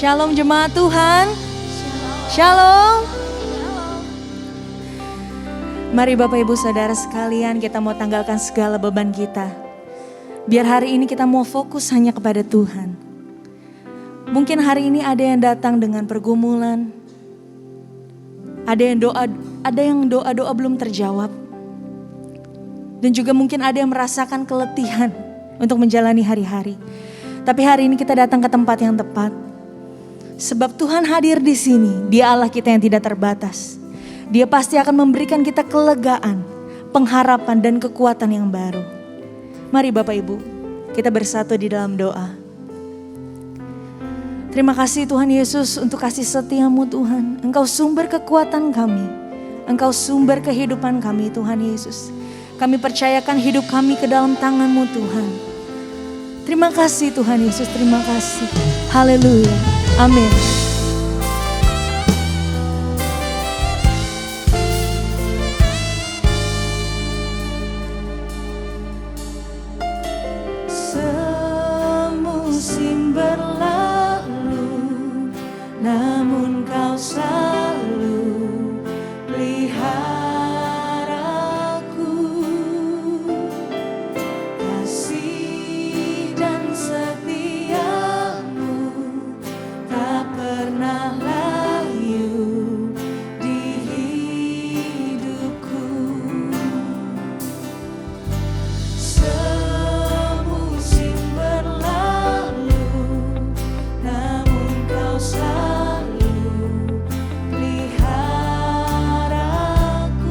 Shalom jemaat Tuhan. Shalom. Mari Bapak Ibu Saudara sekalian, kita mau tanggalkan segala beban kita. Biar hari ini kita mau fokus hanya kepada Tuhan. Mungkin hari ini ada yang datang dengan pergumulan. Ada yang doa belum terjawab. Dan juga mungkin ada yang merasakan keletihan untuk menjalani hari-hari. Tapi hari ini kita datang ke tempat yang tepat. Sebab Tuhan hadir di sini, Dia Allah kita yang tidak terbatas. Dia pasti akan memberikan kita kelegaan, pengharapan dan kekuatan yang baru. Mari Bapak Ibu, kita bersatu di dalam doa. Terima kasih Tuhan Yesus untuk kasih setiamu Tuhan. Engkau sumber kekuatan kami. Engkau sumber kehidupan kami Tuhan Yesus. Kami percayakan hidup kami ke dalam tangan-Mu Tuhan. Terima kasih Tuhan Yesus, terima kasih. Haleluya. Amin. Semusim berlalu, namun Kau selalu pelihara aku. Kasih dan setiamu tak pernah layu di hidupku. Semusim berlalu, namun Kau selalu pelihara aku.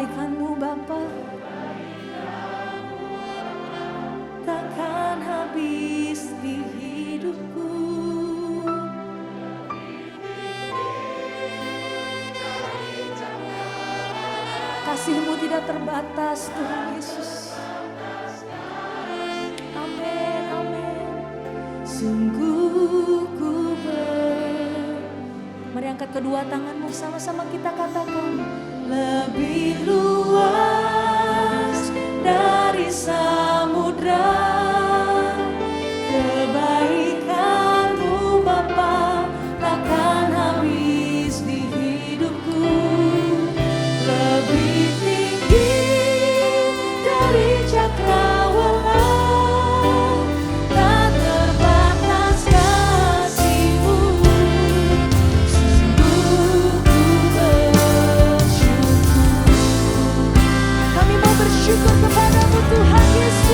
Kebaikan-Mu Bapa takkan habis di hidupku. Kasih-Mu tidak terbatas Tuhan Yesus. Amin, amin. Sungguh ku Mari angkat kedua tanganmu, sama-sama kita katakan. Lebih luas dari samudra, kebaikan-Mu Bapa takkan habis di hidupku. Lebih tinggi dari cakrawala, tak terbatas kasih-Mu. Sungguh ku bersyukur. Kami mau bersyukur kepada-Mu Tuhan Yesus.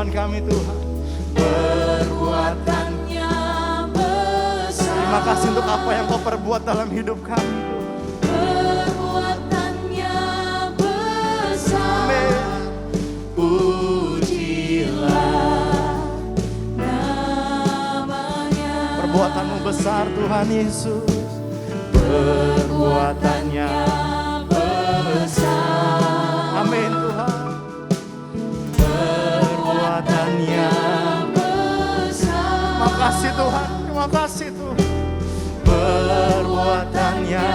Tuhan kami Tuhan. Perbuatannya besar. Terima kasih untuk apa yang kau perbuat dalam hidup kami Tuhan. Perbuatannya besar. Amin. Pujilah namanya. Perbuatanmu besar Tuhan Yesus. Perbuatannya besar. Amin Tuhan. Perbuatannya besar. Makasih Tuhan, terima kasih Tuhan. Perbuatannya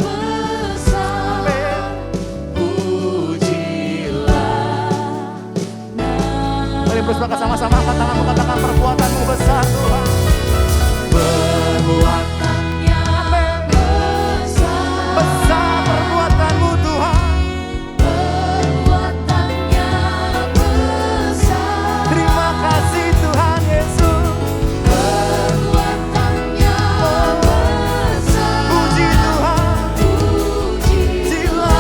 besar. Amin. Pujilah namanya. Mari bersama sama-sama angkat tanganmu, katakan perbuatanmu besar Tuhan. Perbuatannya besar. Besar perbuatanmu Tuhan. Perbuatannya besar. Terima kasih Tuhan Yesus. Perbuatannya besar. Puji Tuhan. Pujilah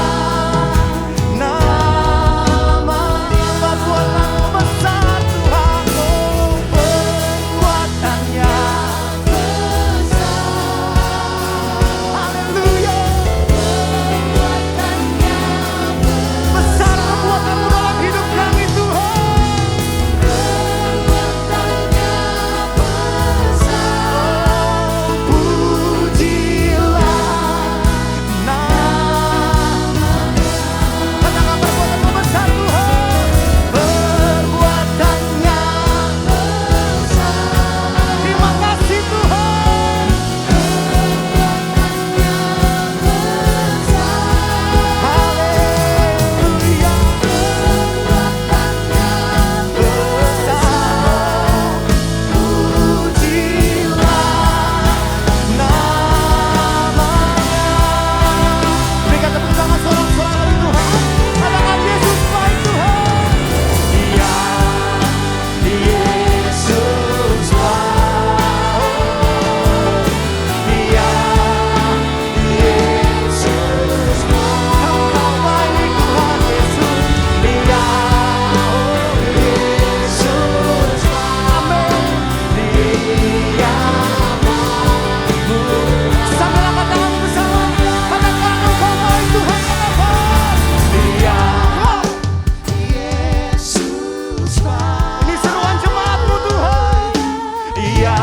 Namanya perbuatanmu besar Tuhan. Oh, perbuatannya haleluya. Besar perbuatanmu dalam hidup kami Tuhan. Pujilah namanya. Katakan perbuatanmu besar Tuhan. Perbuatannya terima kasih Tuhan. Haleluya. Besar. Pujilah namanya. Berikan tepuk tangan sorak-sorai Tuhan. Katakan Yesus baik Tuhan. Ya, Yesus baik. Ya, Yesus baik. Engkau baik Tuhan Yesus. Ya, oh Yesus baik. Amin. Dia sambil angkat tangan bersama, katakan engkau baik Tuhan, katakan Dia Yesus baik. Ini seruan jemaatmu Tuhan. Iya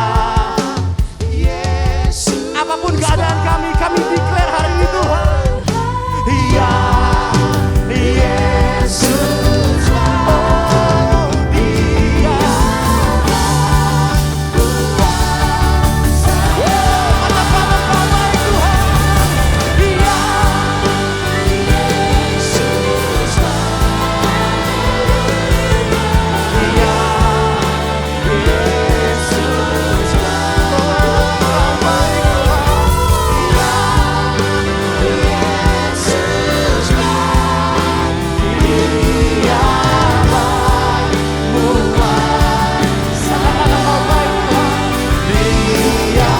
Yesus. Apapun keadaan kami declare hari ini Tuhan. Iya Yesus baik. Oh Dia katakan engkau baik Tuhan. Iya Yesus baik. Iya Yesus baik. Oh engkau baik Tuhan. Iya Yesus baik. Dia baik-mu baik. Katakan engkau baik Tuhan. Dia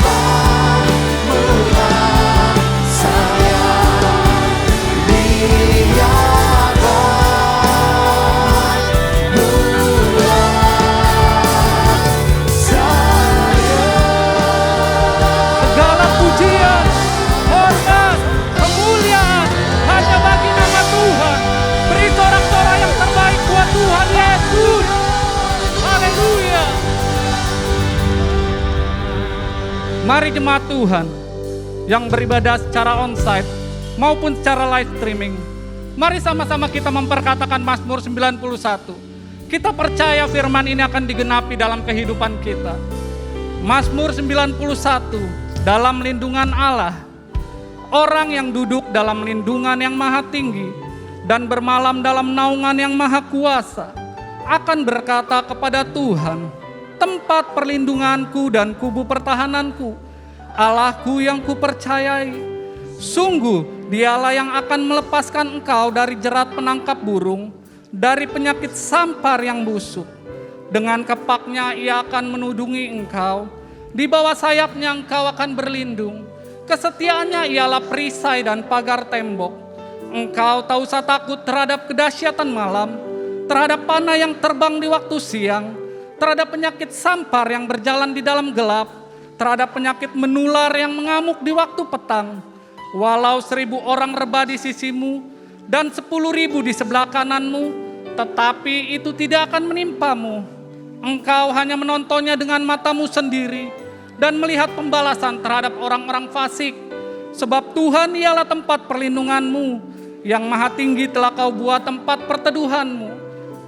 baik-mu baik. Saya Dia baik-mu baik. Saya Segala pujian, hormat, kemuliaan hanya bagi nama Tuhan. Beri sorak-sorai yang terbaik buat Tuhan Yesus. Haleluya. Mari jemaat Tuhan yang beribadah secara onsite maupun secara live streaming. Mari sama-sama kita memperkatakan Mazmur 91. Kita percaya firman ini akan digenapi dalam kehidupan kita. Mazmur 91, dalam lindungan Allah, orang yang duduk dalam lindungan yang maha tinggi dan bermalam dalam naungan yang maha kuasa akan berkata kepada Tuhan, tempat perlindunganku dan kubu pertahananku, Allahku yang kupercayai. Sungguh dialah yang akan melepaskan engkau dari jerat penangkap burung, dari penyakit sampar yang busuk. Dengan kepaknya ia akan menudungi engkau, di bawah sayapnya engkau akan berlindung. Kesetiaannya ialah perisai dan pagar tembok. Engkau tak usah takut terhadap kedahsyatan malam, terhadap panah yang terbang di waktu siang, terhadap penyakit sampar yang berjalan di dalam gelap, terhadap penyakit menular yang mengamuk di waktu petang. Walau 1.000 orang rebah di sisimu dan 10.000 di sebelah kananmu, tetapi itu tidak akan menimpamu. Engkau hanya menontonnya dengan matamu sendiri dan melihat pembalasan terhadap orang-orang fasik. Sebab Tuhan ialah tempat perlindunganmu, yang maha tinggi telah kau buat tempat perteduhanmu.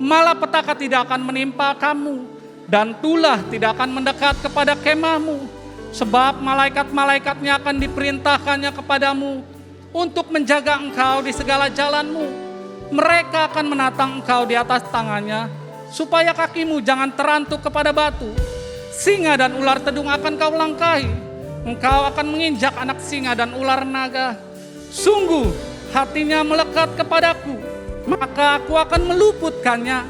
Malapetaka tidak akan menimpa kamu, dan tulah tidak akan mendekat kepada kemahmu. Sebab malaikat-malaikatnya akan diperintahkannya kepadamu untuk menjaga engkau di segala jalanmu. Mereka akan menatang engkau di atas tangannya, supaya kakimu jangan terantuk kepada batu. Singa dan ular tedung akan kau langkahi. Engkau akan menginjak anak singa dan ular naga. Sungguh hatinya melekat kepadaku, maka aku akan meluputkannya.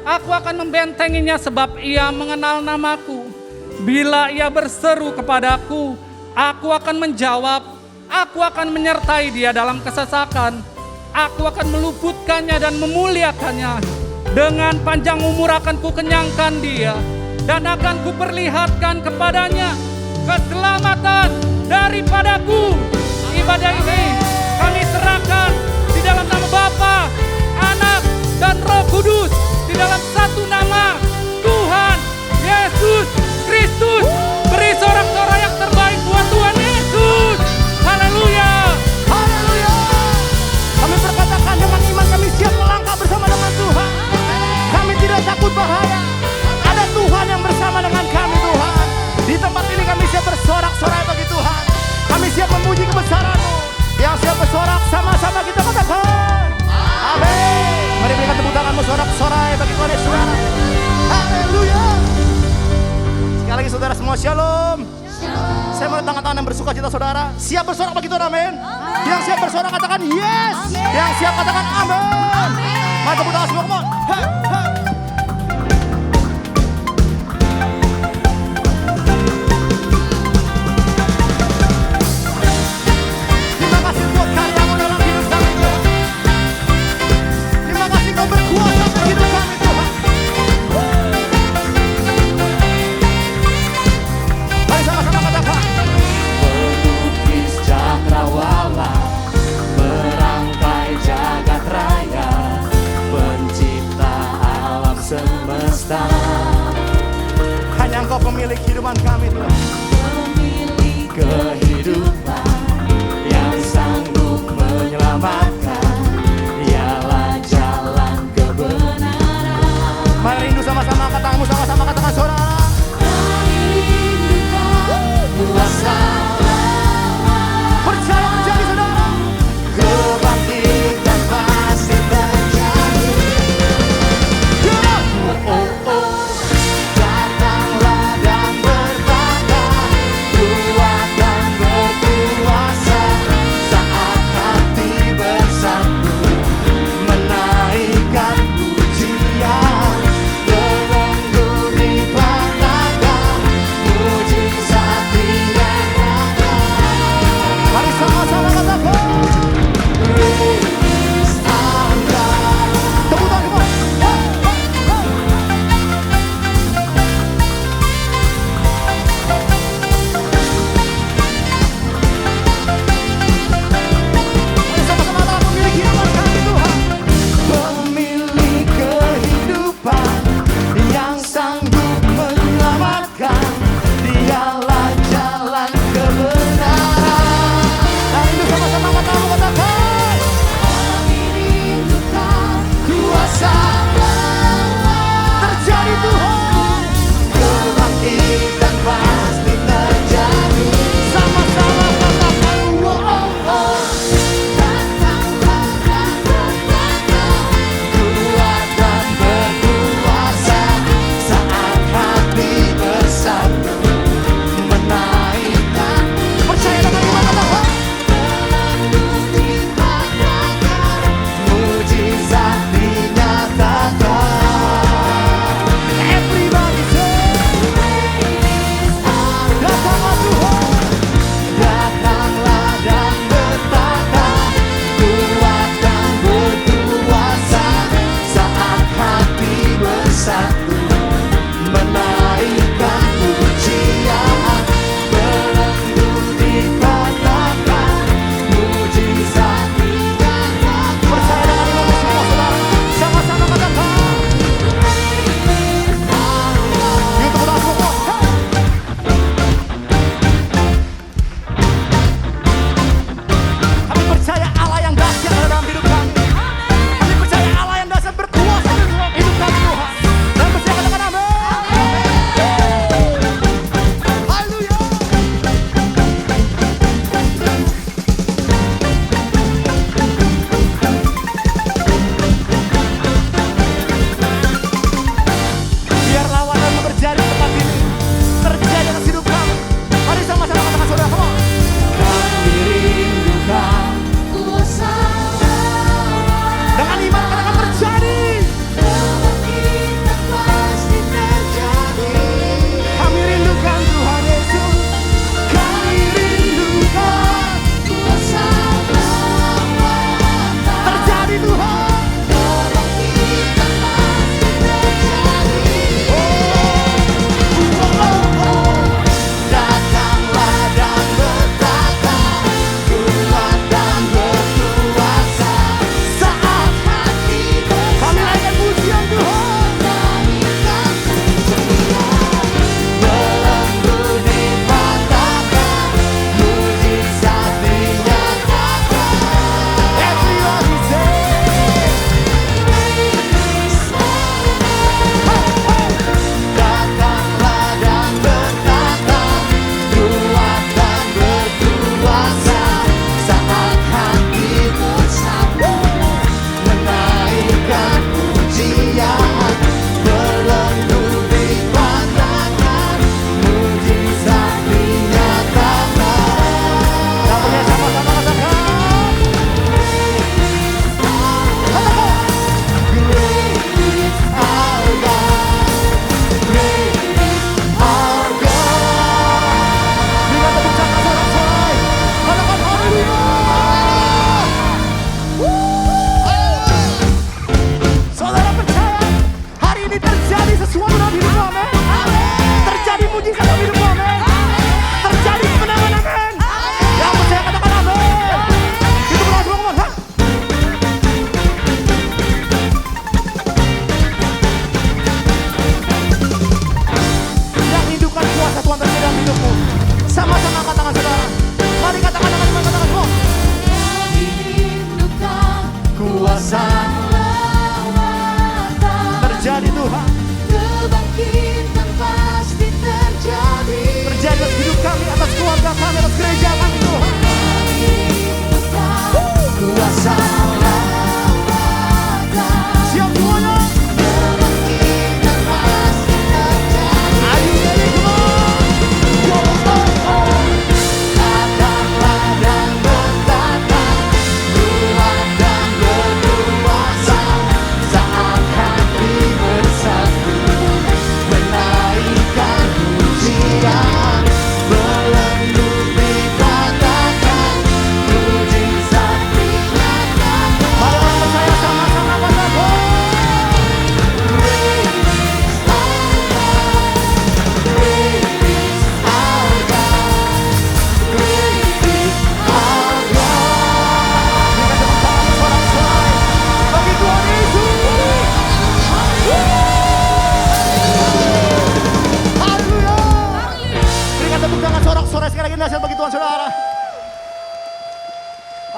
Aku akan membentenginya sebab ia mengenal namaku. Bila ia berseru kepadaku, aku akan menjawab. Aku akan menyertai dia dalam kesesakan. Aku akan meluputkannya dan memuliakannya. Dengan panjang umur akan kukenyangkan dia, dan akan kuperlihatkan kepadanya keselamatan daripadaku. Ibadah ini kami serahkan di dalam nama Bapa, Anak, dan Roh Kudus, di dalam satu nama, Tuhan Yesus Kristus. Beri sorak-sorai yang terbaik buat Tuhan Yesus. Haleluya. Haleluya. Kami berkatakan dengan iman kami siap melangkah bersama dengan Tuhan. Kami tidak takut bahaya. Ada Tuhan yang bersama dengan kami, Tuhan. Di tempat ini kami siap bersorak-sorai bagi Tuhan. Kami siap memuji kebesaran-Mu. Yang siap bersorak sama-sama kita katakan amin. Mari berikan tepuk tanganmu sorak-sorai bagi Tuhan Yesus. Haleluya. Sekali lagi saudara semua, shalom. Saya mau tangan-tangan yang bersuka cita saudara. Siap bersorak bagi Tuhan, amin. Yang siap bersorak katakan yes. Yang siap katakan amin. Mari tepuk tangan semua, come on. Hey, hey. Terima kasih buat karyamu dalam hidup kami, Tuhan. Terima kasih kau berkuasa dalam hidup kami, Tuhan. Mari sama-sama katakan. Pelukis cakrawala, merangkai jagat raya, pencipta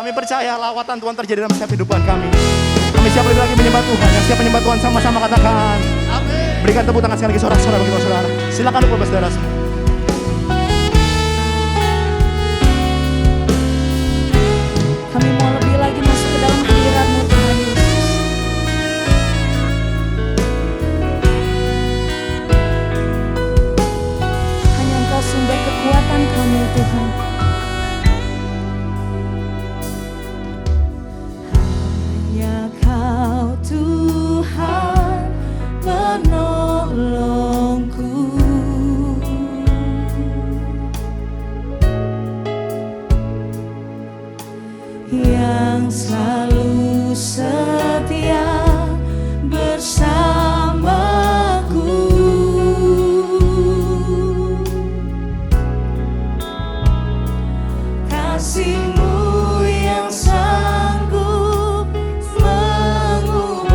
Kami percaya lawatan Tuhan terjadi dalam setiap kehidupan kami. Kami siap lebih lagi menyembah Tuhan. Yang siap menyembah Tuhan sama-sama katakan amin. Berikan tepuk tangan sekali lagi saudara-saudara bagi saudara. Silakan duduk Bapak Saudara semua. Kami mau lebih lagi masuk ke dalam hadirat-Mu Tuhan Yesus. Hanya Engkau sumber kekuatan kami Tuhan. Hanya Kau Tuhan penolongku. Yang selalu setia bersamaku. Kasih-Mu yang sanggup mengubah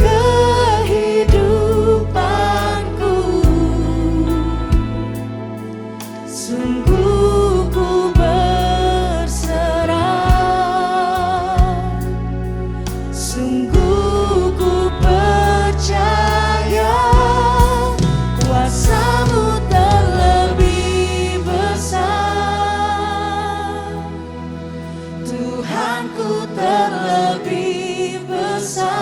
kehidupanku. Sungguh ku sungguh ku percaya kuasa-Mu terlebih besar. Tuhanku terlebih besar.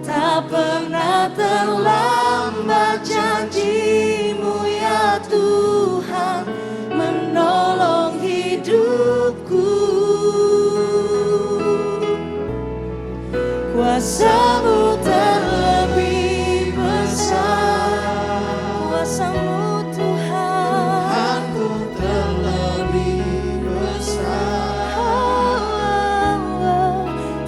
Tak pernah terlambat janji-Mu ya Tuhan menolong hidupku. Kuasa-Mu terlebih besar. Kuasa-Mu Tuhan, Ku terlebih besar.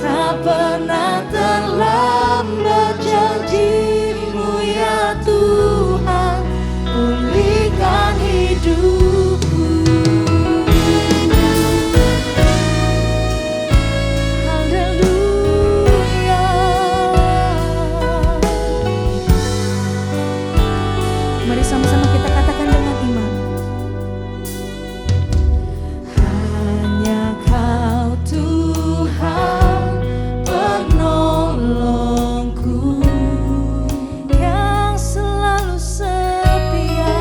Tak pernah terlambat janji-Mu ya Tuhan, pulihkan hidupku. Mari sama-sama kita katakan dengan iman. Hanya Kau Tuhan penolongku, yang selalu setia,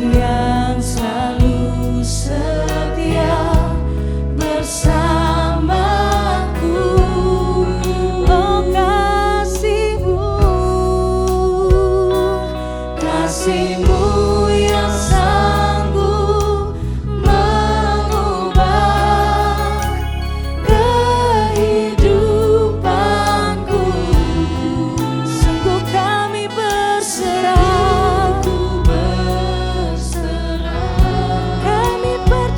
yang selalu setia bersamaku. Oh kasih-Mu yang sanggup mengubah kehidupanku. Sungguh kami berserah, kami percaya.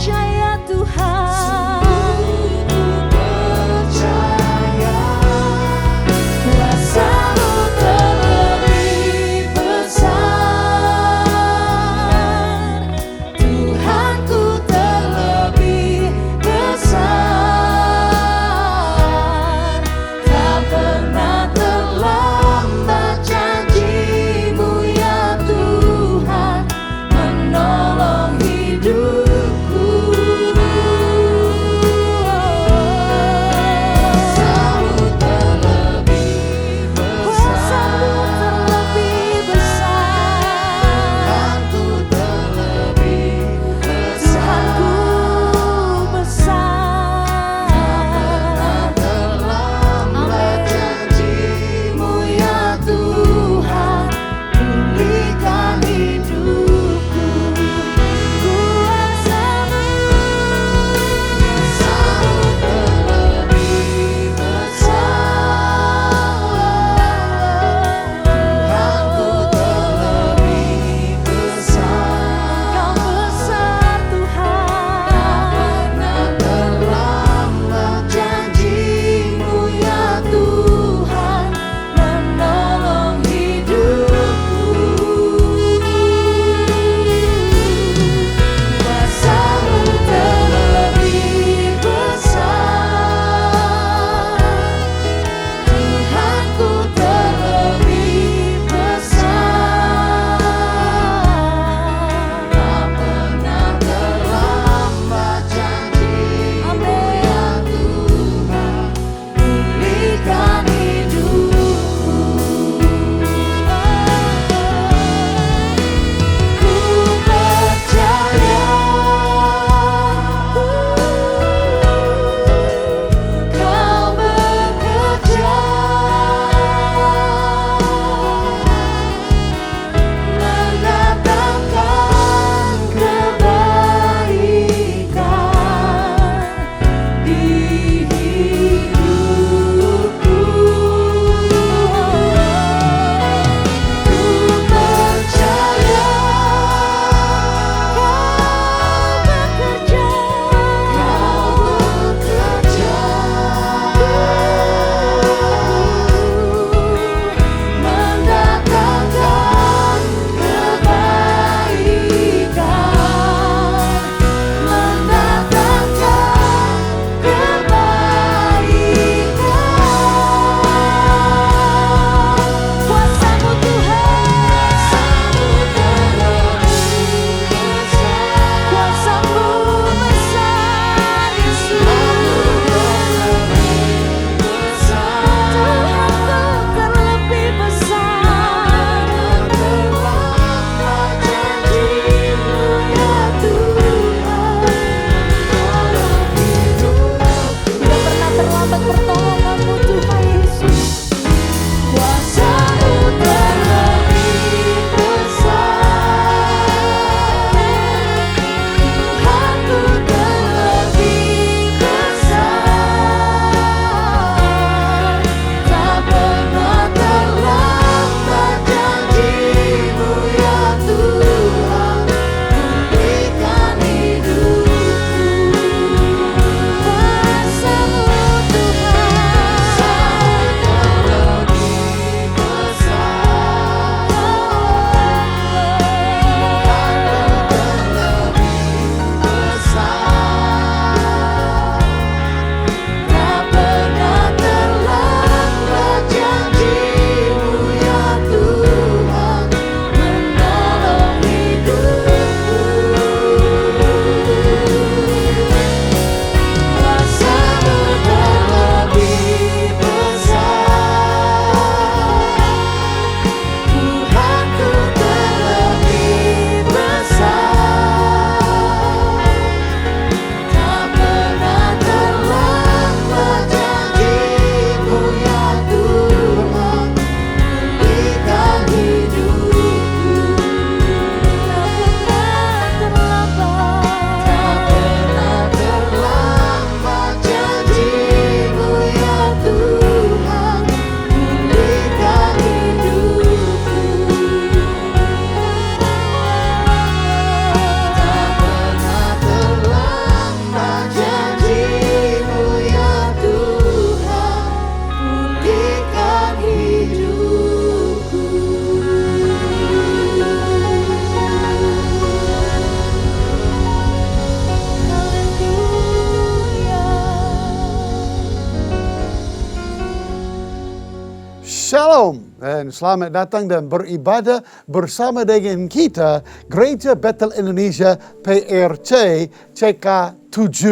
Shalom dan selamat datang dan beribadah bersama dengan kita Gereja Bethel Indonesia PRC CK7.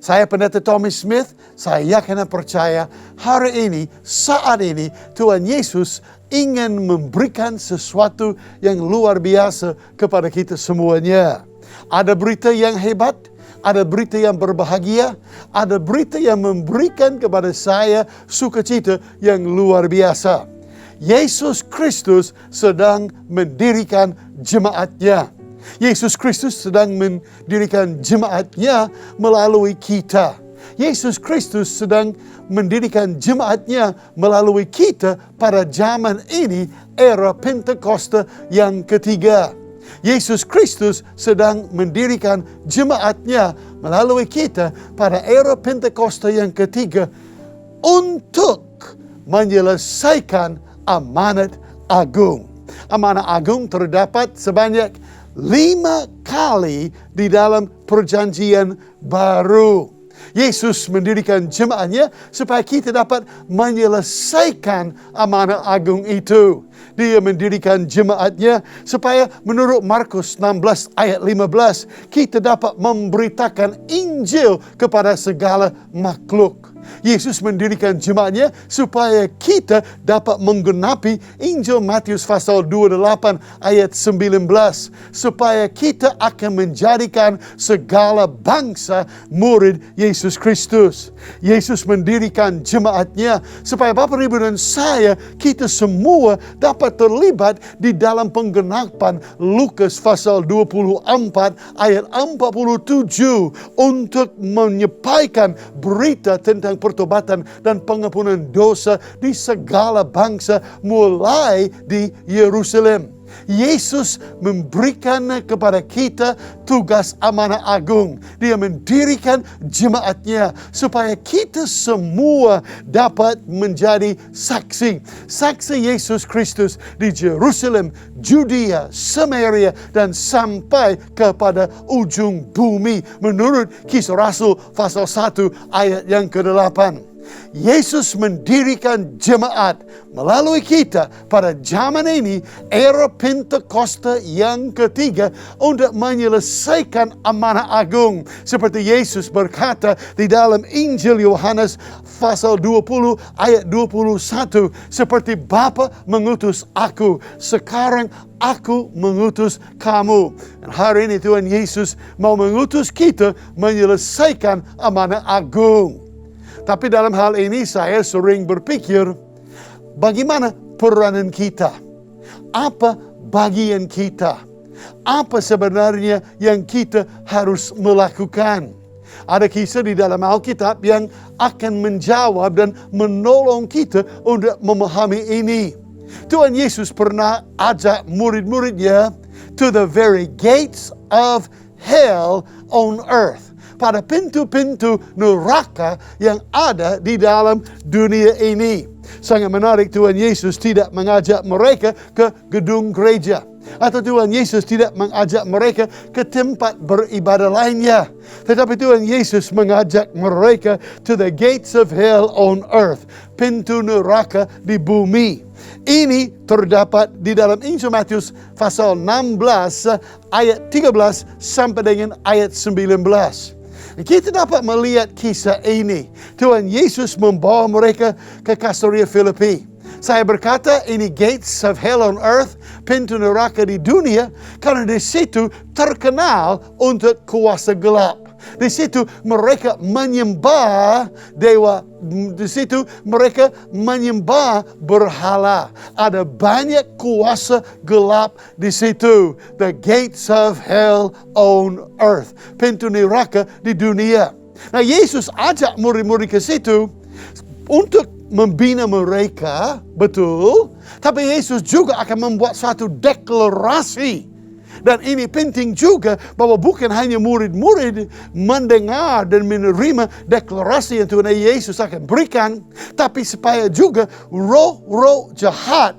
Saya Pendeta Tommy Smith, saya yakin dan percaya hari ini, saat ini Tuhan Yesus ingin memberikan sesuatu yang luar biasa kepada kita semuanya. Ada berita yang hebat, ada berita yang berbahagia, ada berita yang memberikan kepada saya sukacita yang luar biasa. Yesus Kristus sedang mendirikan jemaatnya. Yesus Kristus sedang mendirikan jemaatnya melalui kita. Yesus Kristus sedang mendirikan jemaatnya melalui kita pada zaman ini, era Pentakosta yang ketiga. Yesus Kristus sedang mendirikan jemaatnya melalui kita pada era Pentakosta yang ketiga untuk menyelesaikan amanat agung. Amanat agung terdapat sebanyak 5 kali di dalam perjanjian baru. Yesus mendirikan jemaatnya supaya kita dapat menyelesaikan amanat agung itu. Dia mendirikan jemaatnya supaya menurut Markus 16 ayat 15 kita dapat memberitakan Injil kepada segala makhluk. Yesus mendirikan jemaatnya supaya kita dapat menggenapi Injil Matius pasal 28 ayat 19. Supaya kita akan menjadikan segala bangsa murid Yesus Kristus. Yesus mendirikan jemaatnya supaya Bapak Ibu dan saya, kita semua dapat terlibat di dalam penggenapan Lukas pasal 24 ayat 47 untuk menyampaikan berita tentang pertobatan dan pengampunan dosa di segala bangsa mulai di Yerusalem. Yesus memberikan kepada kita tugas amanah agung. Dia mendirikan jemaatnya supaya kita semua dapat menjadi saksi. Saksi Yesus Kristus di Jerusalem, Judea, Samaria, dan sampai kepada ujung bumi. Menurut Kisah Rasul pasal 1 ayat yang ke-8. Yesus mendirikan jemaat melalui kita pada zaman ini, era Pentakosta yang ketiga, untuk menyelesaikan amanah agung. Seperti Yesus berkata di dalam Injil Yohanes pasal 20 ayat 21, seperti Bapa mengutus aku, sekarang aku mengutus kamu. Dan hari ini Tuhan Yesus mau mengutus kita menyelesaikan amanah agung. Tapi dalam hal ini saya sering berpikir, bagaimana peranan kita? Apa bagian kita? Apa sebenarnya yang kita harus melakukan? Ada kisah di dalam Alkitab yang akan menjawab dan menolong kita untuk memahami ini. Tuhan Yesus pernah ajak murid-muridnya to the very gates of hell on earth. Pada pintu-pintu neraka yang ada di dalam dunia ini. Sangat menarik, Tuhan Yesus tidak mengajak mereka ke gedung gereja. Atau Tuhan Yesus tidak mengajak mereka ke tempat beribadah lainnya. Tetapi Tuhan Yesus mengajak mereka to the gates of hell on earth. Pintu neraka di bumi. Ini terdapat di dalam Injil Matius pasal 16 ayat 13 sampai dengan ayat 19. Kita dapat melihat kisah ini. Tuhan Yesus membawa mereka ke Caesarea Philippi. Saya berkata ini gates of hell on earth, pintu neraka di dunia, karena di situ terkenal untuk kuasa gelap. Di situ mereka menyembah dewa. Di situ mereka menyembah berhala. Ada banyak kuasa gelap di situ. The gates of hell on earth. Pintu neraka di dunia. Nah, Yesus ajak murid-murid ke situ untuk membina mereka, betul. Tapi Yesus juga akan membuat suatu deklarasi. Dan ini penting juga bahwa bukan hanya murid-murid mendengar dan menerima deklarasi yang Tuhan Yesus akan berikan, tapi supaya juga roh-roh jahat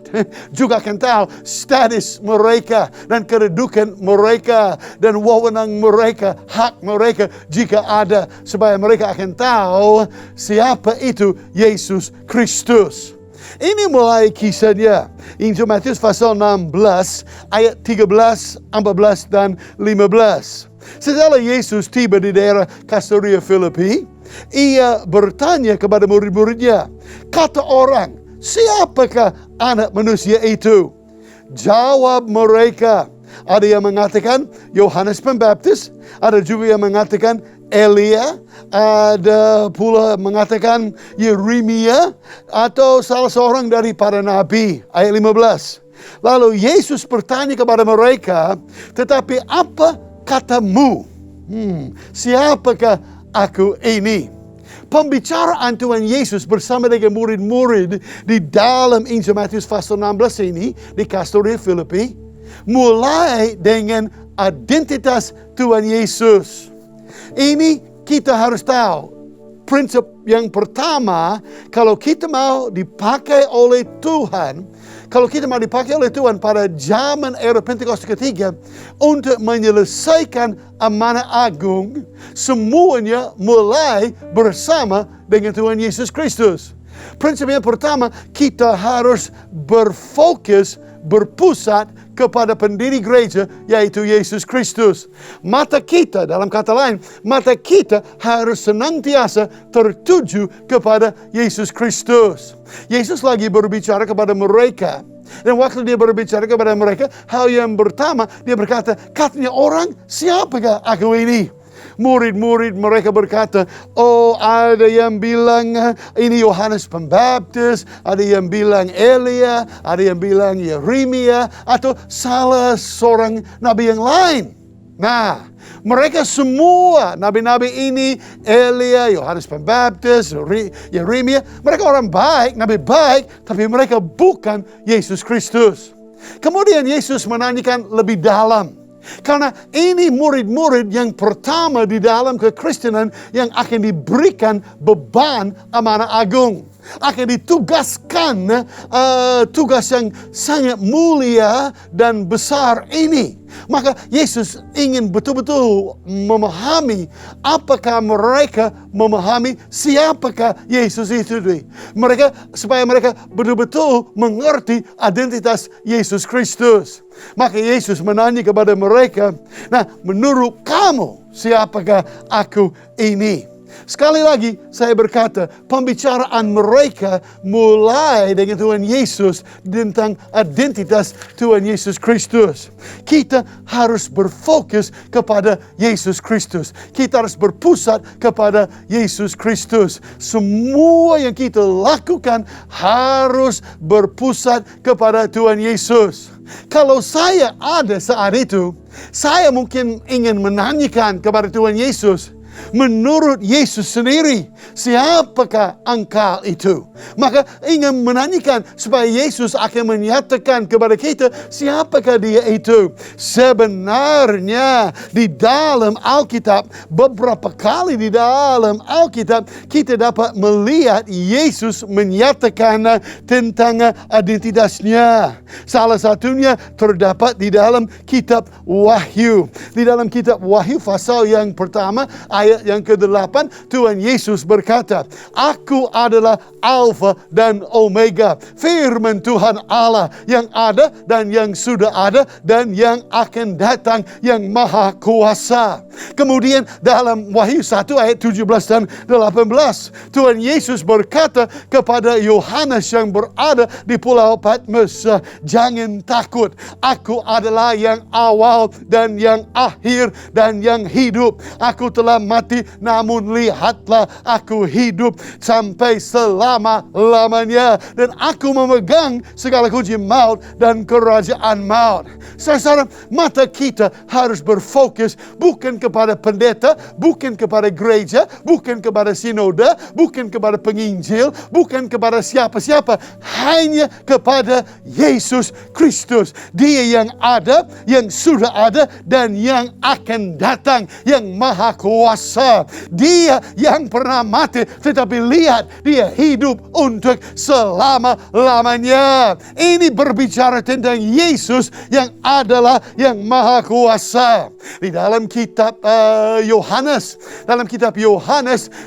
juga akan tahu status mereka dan kedudukan mereka dan wewenang mereka, hak mereka jika ada, supaya mereka akan tahu siapa itu Yesus Kristus. Ini mulai kisahnya. Injil Matius pasal 16 ayat 13, 14 dan 15. Setelah Yesus tiba di daerah Caesarea Filipi, ia bertanya kepada murid-muridnya, kata orang, siapakah anak manusia itu? Jawab mereka, ada yang mengatakan Yohanes Pembaptis, ada juga yang mengatakan Elia, ada pula mengatakan Yeremia, atau salah seorang dari para nabi. Ayat 15. Lalu Yesus bertanya kepada mereka, tetapi apa katamu? Siapakah aku ini? Pembicaraan Tuhan Yesus bersama dengan murid-murid di dalam Injil Matius pasal 16 ini di Caesarea Filipi mulai dengan identitas Tuhan Yesus. Ini kita harus tahu. Prinsip yang pertama, kalau kita mau dipakai oleh Tuhan, pada zaman era Pentakosta ketiga untuk menyelesaikan amanah agung, semuanya mulai bersama dengan Tuhan Yesus Kristus. Prinsip yang pertama, kita harus berpusat kepada pendiri gereja, yaitu Yesus Kristus. Mata kita, dalam kata lain, mata kita harus senantiasa tertuju kepada Yesus Kristus. Yesus lagi berbicara kepada mereka. Dan waktu dia berbicara kepada mereka, hal yang pertama, dia berkata, katanya orang, siapakah aku ini? Murid-murid mereka berkata, oh ada yang bilang ini Yohanes Pembaptis, ada yang bilang Elia, ada yang bilang Yeremia, atau salah seorang nabi yang lain. Nah, mereka semua nabi-nabi ini, Elia, Yohanes Pembaptis, Yeremia, mereka orang baik, nabi baik, tapi mereka bukan Yesus Kristus. Kemudian Yesus menanyakan lebih dalam. Karena ini murid-murid yang pertama di dalam kekristenan yang akan diberikan beban amanah agung. Akan ditugaskan tugas yang sangat mulia dan besar ini. Maka Yesus ingin betul-betul memahami apakah mereka memahami siapakah Yesus itu. Supaya mereka betul-betul mengerti identitas Yesus Kristus. Maka Yesus menanya kepada mereka, nah menurut kamu siapakah aku ini? Sekali lagi saya berkata, pembicaraan mereka mulai dengan Tuhan Yesus tentang identitas Tuhan Yesus Kristus. Kita harus berfokus kepada Yesus Kristus. Kita harus berpusat kepada Yesus Kristus. Semua yang kita lakukan harus berpusat kepada Tuhan Yesus. Kalau saya ada saat itu, saya mungkin ingin menanyakan kepada Tuhan Yesus, menurut Yesus sendiri, siapakah engkau itu? Maka ingin menanyakan supaya Yesus akan menyatakan kepada kita siapakah dia itu. Sebenarnya di dalam Alkitab, beberapa kali di dalam Alkitab kita dapat melihat Yesus menyatakan tentang identitasnya. Salah satunya terdapat di dalam kitab Wahyu. Di dalam kitab Wahyu pasal yang pertama ayat yang ke-8, Tuhan Yesus berkata, aku adalah Alfa dan Omega, firman Tuhan Allah yang ada dan yang sudah ada dan yang akan datang, yang maha kuasa. Kemudian dalam Wahyu 1 ayat 17 dan 18, Tuhan Yesus berkata kepada Yohanes yang berada di Pulau Patmos, jangan takut, aku adalah yang awal dan yang akhir dan yang hidup. Aku telah mati, namun lihatlah aku hidup sampai selama-lamanya, dan aku memegang segala kunci maut dan kerajaan maut. Saudara, mata kita harus berfokus bukan kepada pendeta, bukan kepada gereja, bukan kepada sinode, bukan kepada penginjil, bukan kepada siapa-siapa, hanya kepada Yesus Kristus. Dia yang ada, yang sudah ada, dan yang akan datang, yang maha kuasa. kuasa. Dia yang pernah mati, tetapi lihat, dia hidup untuk selama-lamanya. Ini berbicara tentang Yesus yang adalah yang maha kuasa. Di dalam kitab Yohanes,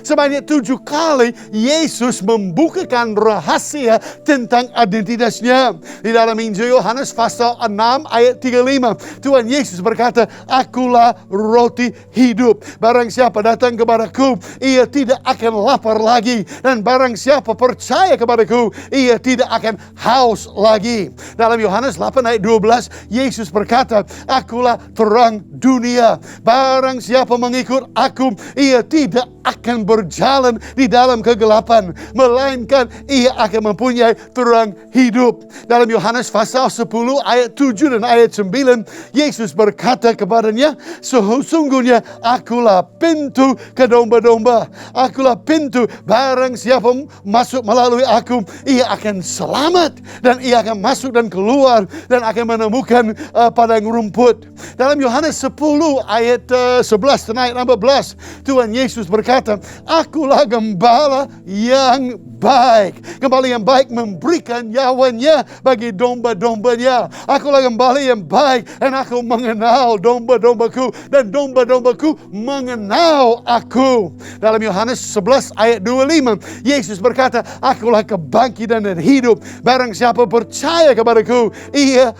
sebanyak 7 kali Yesus membukakan rahasia tentang identitasnya. Di dalam Injil Yohanes pasal 6 ayat 35, Tuhan Yesus berkata, "Akulah roti hidup. Barang siapa datang kepadaku, ia tidak akan lapar lagi. Dan barang siapa percaya kepadaku, ia tidak akan haus lagi." Dalam Yohanes 8 ayat 12, Yesus berkata, "Akulah terang dunia. Barang siapa mengikut aku, ia tidak akan berjalan di dalam kegelapan, melainkan ia akan mempunyai terang hidup." Dalam Yohanes pasal 10 ayat 7 dan ayat 9, Yesus berkata kepadanya, "Sesungguhnya akulah pintu ke domba-domba. Akulah pintu, barang siapa masuk melalui aku, ia akan selamat, dan ia akan masuk dan keluar dan akan menemukan padang rumput." Dalam Yohanes 10 ayat 11 dan ayat 16, Tuhan Yesus berkata, "Akulah gembala yang baik. Gembala yang baik memberikan nyawanya bagi domba-dombanya. Akulah gembala yang baik, dan aku mengenal domba-dombaku, dan domba-dombaku mengenal aku." Dalam Yohanes 11 ayat 25, Yesus berkata, "Akulah kebangkitan dan hidup. Barang siapa percaya kepadaku, ia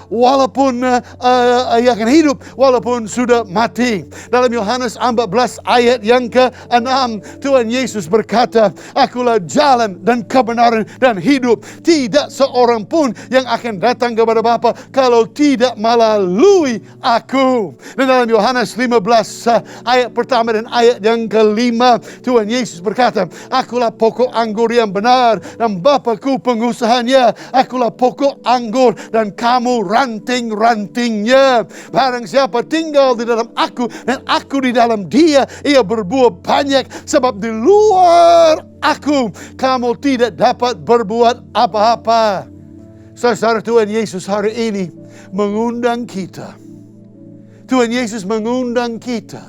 akan hidup walaupun sudah mati." Dalam Yohanes 14 ayat yang ke-6, Tuhan Yesus berkata, "Akulah jalan dan kebenaran dan hidup. Tidak seorang pun yang akan datang kepada Bapa kalau tidak melalui aku." Dan dalam Yohanes 15 ayat pertama dan ayat yang ke-5, Tuhan Yesus berkata, "Akulah pokok anggur yang benar, dan Bapa-Ku pengusahanya. Akulah pokok anggur, dan kamu ranting-rantingnya. Barang siapa tinggal di dalam aku, dan aku di dalam dia, ia berbuah banyak, sebab di luar aku, kamu tidak dapat berbuat apa-apa." Saudara, Tuhan Yesus hari ini mengundang kita. Tuhan Yesus mengundang kita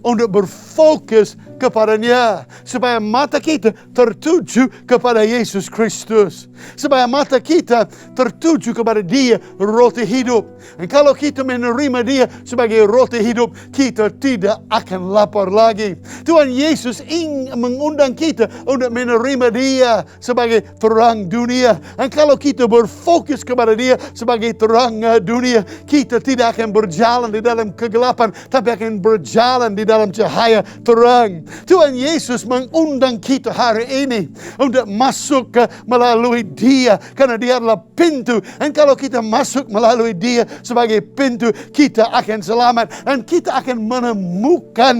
untuk berfokus kepadanya, supaya mata kita tertuju kepada Yesus Kristus, supaya mata kita tertuju kepada Dia, roti hidup. Dan kalau kita menerima Dia sebagai roti hidup, kita tidak akan lapar lagi. Tuhan Yesus ingin mengundang kita untuk menerima Dia sebagai terang dunia. Dan kalau kita berfokus kepada Dia sebagai terang dunia, kita tidak akan berjalan di dalam kegelapan, tapi akan berjalan di dalam cahaya terang. Tuhan Yesus mengundang kita hari ini untuk masuk melalui Dia, karena Dia adalah pintu. Dan kalau kita masuk melalui Dia sebagai pintu, kita akan selamat, dan kita akan menemukan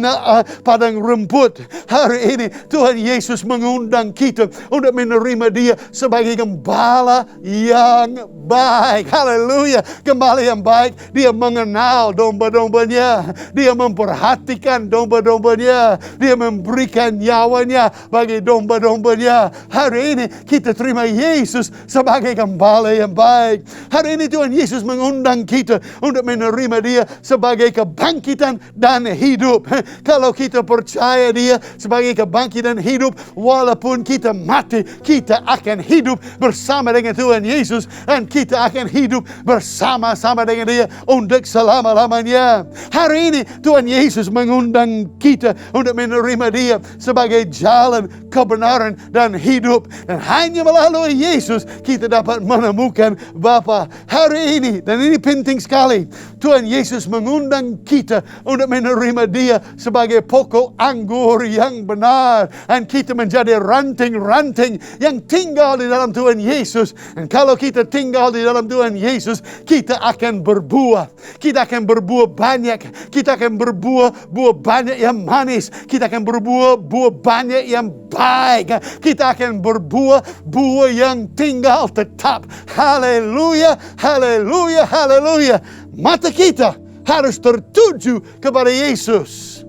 padang rumput. Hari ini Tuhan Yesus mengundang kita untuk menerima Dia sebagai gembala yang baik. Haleluya. Gembala yang baik, Dia mengenal domba-dombanya, Dia memperhatikan domba-dombanya, Dia memberikan nyawanya bagi domba-dombanya. Hari ini kita terima Yesus sebagai gembala yang baik. Hari ini Tuhan Yesus mengundang kita untuk menerima Dia sebagai kebangkitan dan hidup. Kalau kita percaya Dia sebagai kebangkitan hidup, walaupun kita mati, kita akan hidup bersama dengan Tuhan Yesus, dan kita akan hidup bersama-sama dengan Dia untuk selama-lamanya. Hari ini Tuhan Yesus mengundang kita untuk menerima Dia sebagai jalan, kebenaran, dan hidup. Dan hanya melalui Yesus kita dapat menemukan Bapa. Hari ini, dan ini penting sekali, Tuhan Yesus mengundang kita untuk menerima Dia sebagai pokok anggur yang benar. Dan kita menjadi ranting-ranting yang tinggal di dalam Tuhan Yesus. Dan kalau kita tinggal di dalam Tuhan Yesus, kita akan berbuah. Kita akan berbuah banyak. Kita akan berbuah banyak yang manis. Kita akan berbuah banyak yang baik. Kita akan berbuah yang tinggal tetap. Haleluya, haleluya, haleluya. Mata kita harus tertuju kepada Yesus.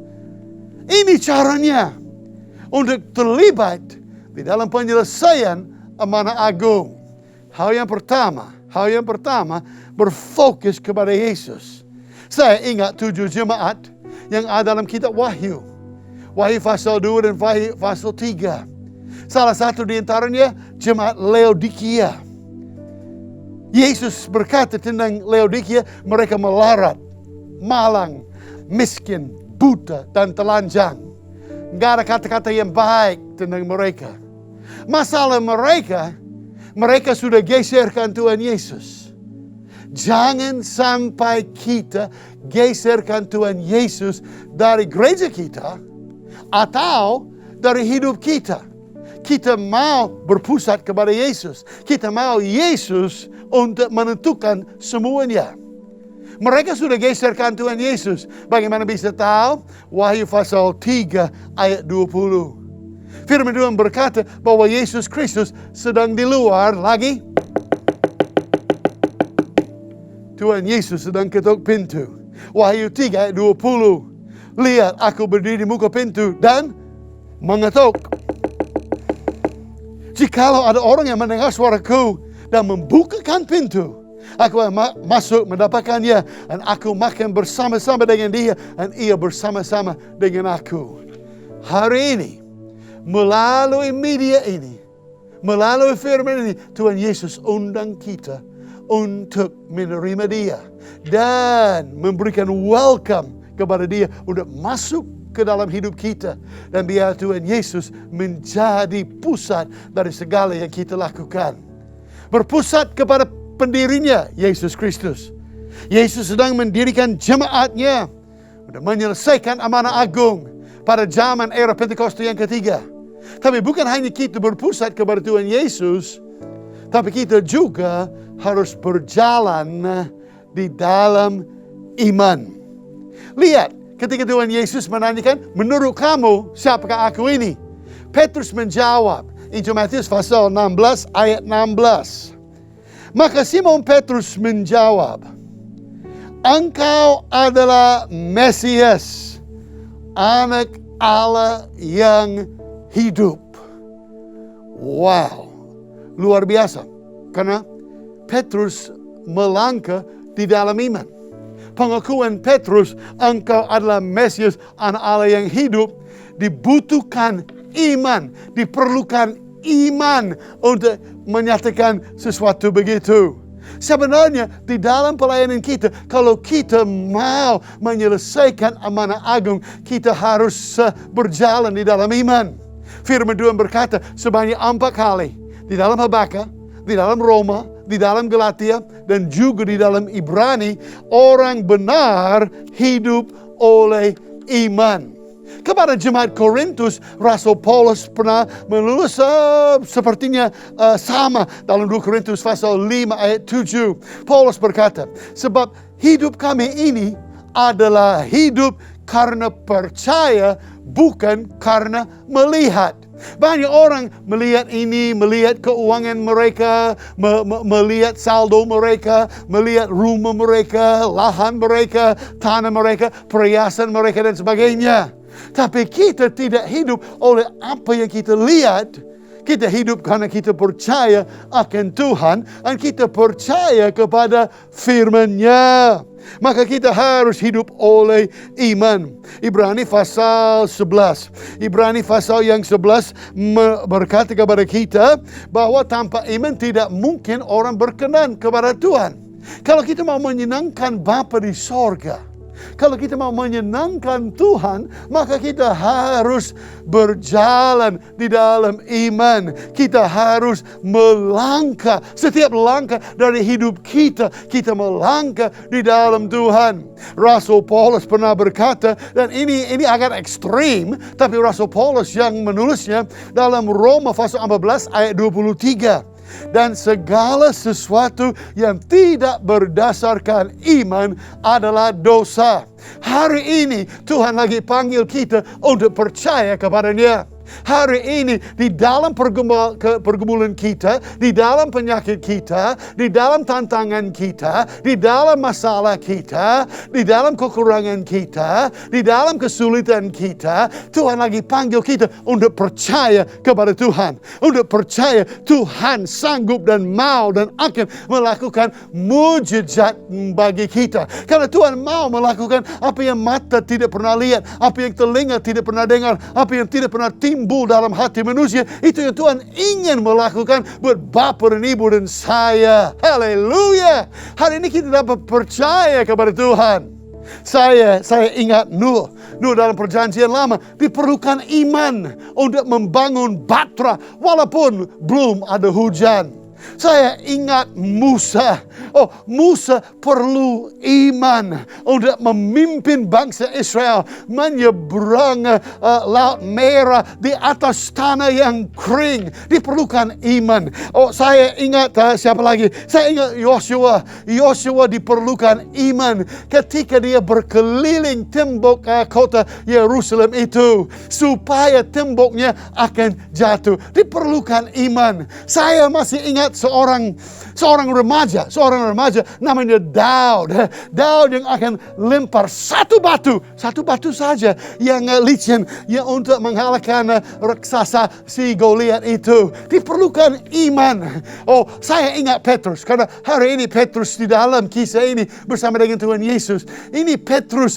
Ini caranya untuk terlibat di dalam penyelesaian amanah agung. Hal yang pertama, berfokus kepada Yesus. Saya ingat 7 jemaat yang ada dalam kitab Wahyu. Wahyu pasal 2 dan Wahyu pasal 3. Salah satu di antaranya jemaat Laodikia. Yesus berkata tentang Laodikia, mereka melarat, malang, miskin, buta, dan telanjang. Nggak ada kata-kata yang baik tentang mereka. Masalah mereka sudah geserkan Tuhan Yesus. Jangan sampai kita geserkan Tuhan Yesus dari gereja kita atau dari hidup kita. Kita mau berpusat kepada Yesus. Kita mau Yesus untuk menentukan semuanya. Mereka sudah geserkan Tuhan Yesus. Bagaimana bisa tahu? Wahyu pasal 3 ayat 20. Firman Tuhan berkata bahwa Yesus Kristus sedang di luar lagi. Tuhan Yesus sedang ketuk pintu. Wahyu 3 ayat 20. Lihat, aku berdiri di muka pintu dan mengetuk. Jikalau ada orang yang mendengar suaraku dan membukakan pintu, aku akan masuk mendapatkannya dan aku makan bersama-sama dengan dia dan ia bersama-sama dengan aku. Hari ini, melalui media ini, melalui firman ini, Tuhan Yesus undang kita untuk menerima dia dan memberikan welcome kepada dia untuk masuk ke dalam hidup kita. Dan biar Tuhan Yesus menjadi pusat dari segala yang kita lakukan. Berpusat kepada pendirinya, Yesus Kristus. Yesus sedang mendirikan jemaatnya untuk menyelesaikan amanah agung pada zaman era Pentakosta yang ketiga. Tapi bukan hanya kita berpusat kepada Tuhan Yesus, tapi kita juga harus berjalan di dalam iman. Lihat, ketika Tuhan Yesus menanyakan, menurut kamu siapakah aku ini? Petrus menjawab, Injil Matius pasal 16 ayat 16. Maka Simon Petrus menjawab, engkau adalah Mesias, anak Allah yang hidup. Wow, luar biasa. Karena Petrus melangkah di dalam iman. Pengakuan Petrus, engkau adalah Mesias, anak Allah yang hidup, dibutuhkan iman, diperlukan iman untuk menyatakan sesuatu begitu. Sebenarnya di dalam pelayanan kita, kalau kita mau menyelesaikan amanah agung, kita harus berjalan di dalam iman. Firman Tuhan berkata sebanyak 4 kali di dalam Habakuk, di dalam Roma, di dalam Galatia, dan juga di dalam Ibrani, orang benar hidup oleh iman. Kepada jemaat Korintus, Rasul Paulus pernah menulis sepertinya sama dalam 2 Korintus pasal 5 ayat 7. Paulus berkata, sebab hidup kami ini adalah hidup karena percaya, bukan karena melihat. Banyak orang melihat ini, melihat keuangan mereka, melihat saldo mereka, melihat rumah mereka, lahan mereka, tanah mereka, perhiasan mereka dan sebagainya. Tapi kita tidak hidup oleh apa yang kita lihat. Kita hidup karena kita percaya akan Tuhan dan kita percaya kepada firman-Nya. Maka kita harus hidup oleh iman. Ibrani pasal 11. Ibrani pasal yang 11 berkata kepada kita bahwa tanpa iman tidak mungkin orang berkenan kepada Tuhan. Kalau kita mau menyenangkan Bapa di sorga, kalau kita mau menyenangkan Tuhan, maka kita harus berjalan di dalam iman. Kita harus melangkah. Setiap langkah dari hidup kita, kita melangkah di dalam Tuhan. Rasul Paulus pernah berkata, dan ini agak ekstrim, tapi Rasul Paulus yang menulisnya dalam Roma pasal 14 ayat 23. Dan segala sesuatu yang tidak berdasarkan iman adalah dosa. Hari ini Tuhan lagi panggil kita untuk percaya kepada-Nya. Hari ini di dalam pergumulan kita, di dalam penyakit kita, di dalam tantangan kita, di dalam masalah kita, di dalam kekurangan kita, di dalam kesulitan kita, Tuhan lagi panggil kita untuk percaya kepada Tuhan. Untuk percaya Tuhan sanggup dan mau dan akan melakukan mujizat bagi kita. Karena Tuhan mau melakukan apa yang mata tidak pernah lihat, apa yang telinga tidak pernah dengar, apa yang tidak pernah timbul dalam hati manusia. Itu yang Tuhan ingin melakukan buat Bapa dan Ibu dan saya. Haleluya. Hari ini kita dapat percaya kepada Tuhan. Saya ingat Nuh dalam perjanjian lama diperlukan iman untuk membangun Batra walaupun belum ada hujan. Saya ingat Musa. Musa perlu iman untuk memimpin bangsa Israel menyeberang Laut Merah di atas tanah yang kering. Diperlukan iman. Saya ingat siapa lagi? Saya ingat Yosua. Yosua diperlukan iman ketika dia berkeliling tembok kota Yerusalem itu supaya temboknya akan jatuh. Diperlukan iman. Saya masih ingat seorang remaja namanya Daud. Daud yang akan lempar satu batu saja yang licin yang untuk mengalahkan raksasa si Goliat itu. Diperlukan iman. Saya ingat Petrus karena hari ini Petrus di dalam kisah ini bersama dengan Tuhan Yesus. Ini Petrus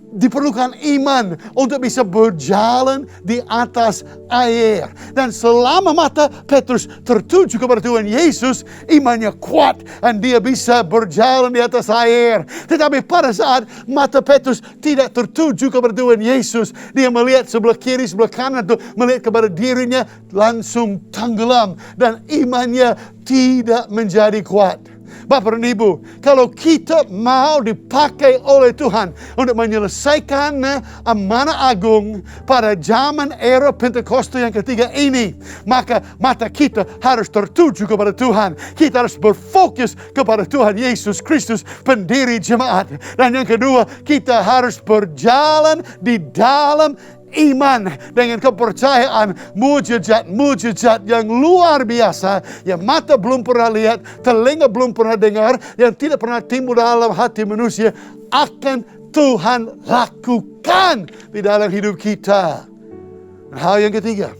diperlukan iman untuk bisa berjalan di atas air. Dan selama mata Petrus tertuju kepada Tuhan Yesus, imannya kuat dan dia bisa berjalan di atas air. Tetapi pada saat mata Petrus tidak tertuju kepada Tuhan Yesus, dia melihat sebelah kiri, sebelah kanan tuh, melihat kepada dirinya, langsung tenggelam dan imannya tidak menjadi kuat. Bapak dan Ibu, kalau kita mau dipakai oleh Tuhan untuk menyelesaikan amanah agung pada zaman era Pentakosta yang ketiga ini, maka mata kita harus tertuju kepada Tuhan. Kita harus berfokus kepada Tuhan Yesus Kristus, pendiri jemaat. Dan yang kedua, kita harus berjalan di dalam iman dengan kepercayaan mujizat yang luar biasa yang mata belum pernah lihat, telinga belum pernah dengar, yang tidak pernah timbul dalam hati manusia akan Tuhan lakukan di dalam hidup kita. Dan hal yang ketiga,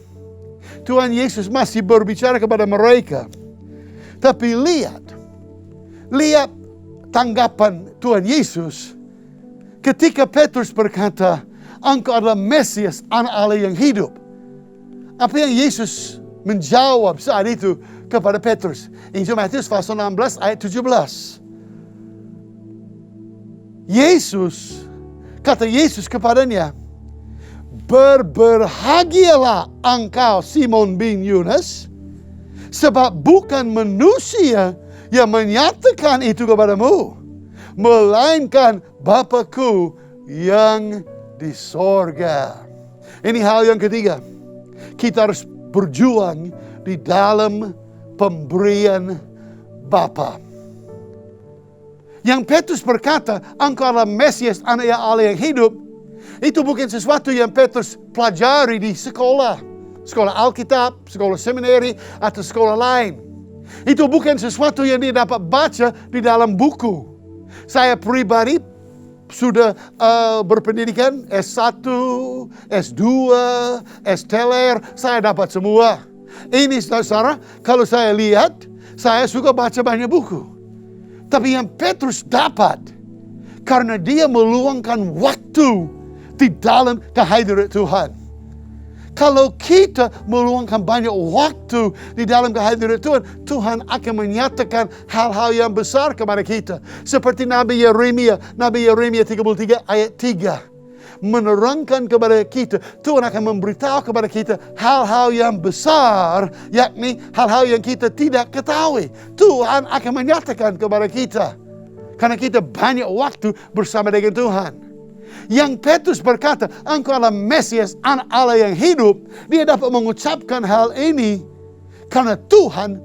Tuhan Yesus masih berbicara kepada mereka, tapi lihat tanggapan Tuhan Yesus ketika Petrus berkata, Engkau adalah Mesias, Anak Allah yang hidup. Apa yang Yesus menjawab saat itu kepada Petrus? Injil Matius pasal 16 ayat 17. Kata Yesus kepadanya, berbahagialah engkau Simon bin Yunus, sebab bukan manusia yang menyatakan itu kepadamu, melainkan Bapa-Ku yang di sorga. Ini hal yang ketiga. Kita harus berjuang di dalam pemberian Bapa. Yang Petrus berkata, engkau adalah Mesias, Anak Allah yang hidup. Itu bukan sesuatu yang Petrus pelajari di sekolah Alkitab, sekolah seminari, atau sekolah lain. Itu bukan sesuatu yang dia dapat baca di dalam buku. Saya pribadi sudah berpendidikan S1, S2, S-Teler, saya dapat semua. Ini saudara, kalau saya lihat, saya suka baca banyak buku. Tapi yang Petrus dapat, karena dia meluangkan waktu di dalam kehadiran Tuhan. Kalau kita meluangkan banyak waktu di dalam kehadiran Tuhan, Tuhan akan menyatakan hal-hal yang besar kepada kita. Seperti Nabi Yeremia 33 ayat 3. Menerangkan kepada kita, Tuhan akan memberitahu kepada kita hal-hal yang besar, yakni hal-hal yang kita tidak ketahui. Tuhan akan menyatakan kepada kita, karena kita banyak waktu bersama dengan Tuhan. Yang Petrus berkata, engkau adalah Mesias, Anak Allah yang hidup. Dia dapat mengucapkan hal ini karena Tuhan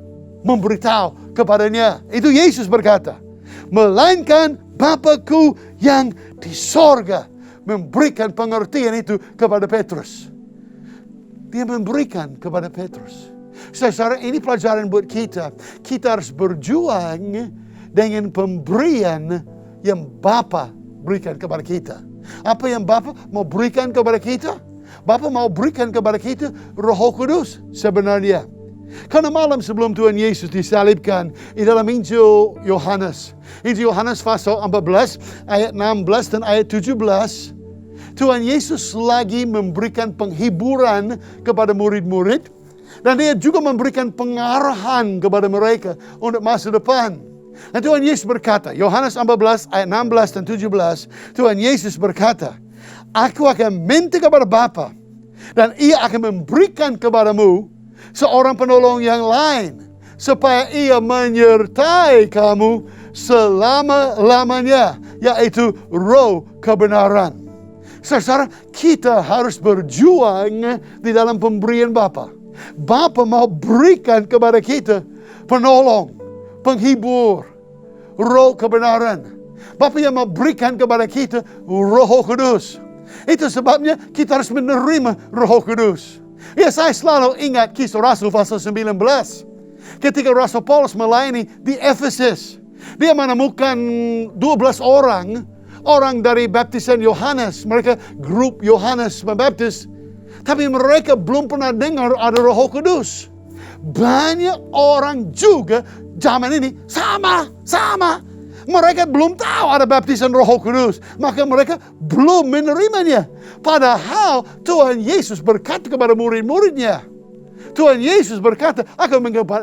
memberitahu kepadanya. Itu Yesus berkata. Melainkan Bapa-Ku yang di sorga memberikan pengertian itu kepada Petrus. dia memberikan kepada Petrus. Saudara, ini pelajaran buat kita. Kita harus berjuang dengan pemberian yang Bapa berikan kepada kita. Apa yang Bapa mau berikan kepada kita? Bapa mau berikan kepada kita Roh Kudus sebenarnya. Karena malam sebelum Tuhan Yesus disalibkan, di dalam Injil Yohanes pasal 14 ayat 16 dan ayat 17, Tuhan Yesus lagi memberikan penghiburan kepada murid-murid, dan dia juga memberikan pengarahan kepada mereka untuk masa depan. Dan Tuhan Yesus berkata, Yohanes 14 ayat 16 dan 17, Tuhan Yesus berkata, Aku akan minta kepada Bapa, dan Ia akan memberikan kepadamu seorang penolong yang lain, supaya Ia menyertai kamu selama-lamanya, yaitu Roh kebenaran. Saudara, kita harus berjuang di dalam pemberian Bapa. Bapa mau berikan kepada kita penolong, penghibur, Roh kebenaran. Bapa yang mau berikan kepada kita Roh Kudus. Itu sebabnya kita harus menerima Roh Kudus. Ya, saya selalu ingat kisah Rasul pasal 19. Ketika Rasul Paulus melayani di Efesus, dia menemukan 12 orang dari baptisan Yohanes. Mereka grup Yohanes Pembaptis. Tapi mereka belum pernah dengar ada Roh Kudus. Banyak orang juga zaman ini sama. Mereka belum tahu ada baptisan Roh Kudus. Maka mereka belum menerimanya. Padahal Tuhan Yesus berkata kepada murid-muridnya. Tuhan Yesus berkata, aku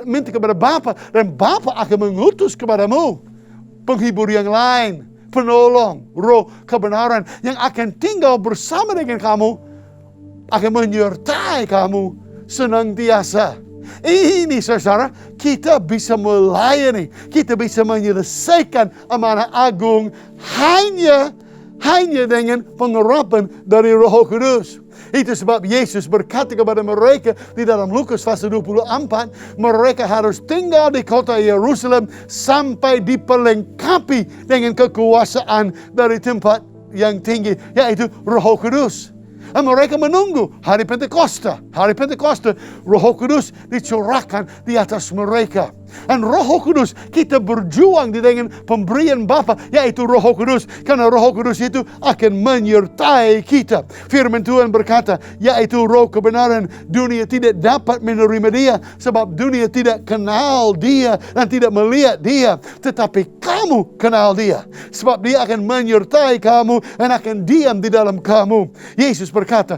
minta kepada Bapa, dan Bapa akan mengutus kepadamu penghibur yang lain, penolong, Roh kebenaran yang akan tinggal bersama dengan kamu, akan menyertai kamu senantiasa. Ini saudara, kita bisa melayani, kita bisa menyelesaikan amanah agung hanya dengan pengurapan dari Roh Kudus. Itu sebab Yesus berkata kepada mereka di dalam Lukas pasal 24, mereka harus tinggal di kota Yerusalem sampai diperlengkapi dengan kekuasaan dari tempat yang tinggi, yaitu Roh Kudus. Dan mereka menunggu hari Pentakosta. Hari Pentakosta, Roh Kudus dicurahkan di atas mereka. Dan Roh Kudus, kita berjuang dengan pemberian Bapa, yaitu Roh Kudus. Karena Roh Kudus itu akan menyertai kita. Firman Tuhan berkata, yaitu Roh kebenaran. Dunia tidak dapat menerima Dia, sebab dunia tidak kenal Dia dan tidak melihat Dia. Tetapi kamu kenal Dia, sebab Dia akan menyertai kamu dan akan diam di dalam kamu. Yesus berkata,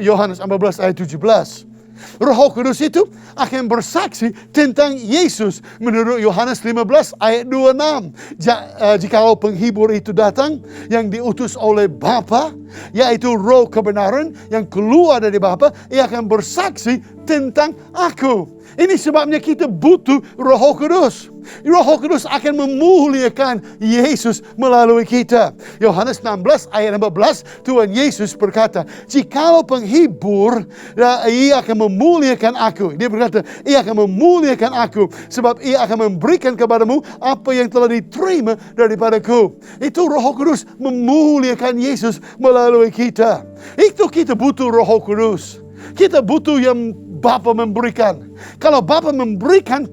Yohanes 14 ayat 17. Roh Kudus itu akan bersaksi tentang Yesus menurut Yohanes 15 ayat 26. Jikalau penghibur itu datang yang diutus oleh Bapa, yaitu Roh kebenaran yang keluar dari Bapa, ia akan bersaksi tentang aku. Ini sebabnya kita butuh Roh Kudus. Roh Kudus akan memuliakan Yesus melalui kita. Yohanes 16 ayat 14, Tuhan Yesus berkata, jikalau penghibur, ia akan memuliakan aku. Dia berkata, ia akan memuliakan aku, sebab ia akan memberikan kepadamu apa yang telah diterima daripadaku. Itu Roh Kudus memuliakan Yesus melalui kita. Itu kita butuh Roh Kudus. Kita butuh yang Bapa memberikan. Kalau Bapa memberikan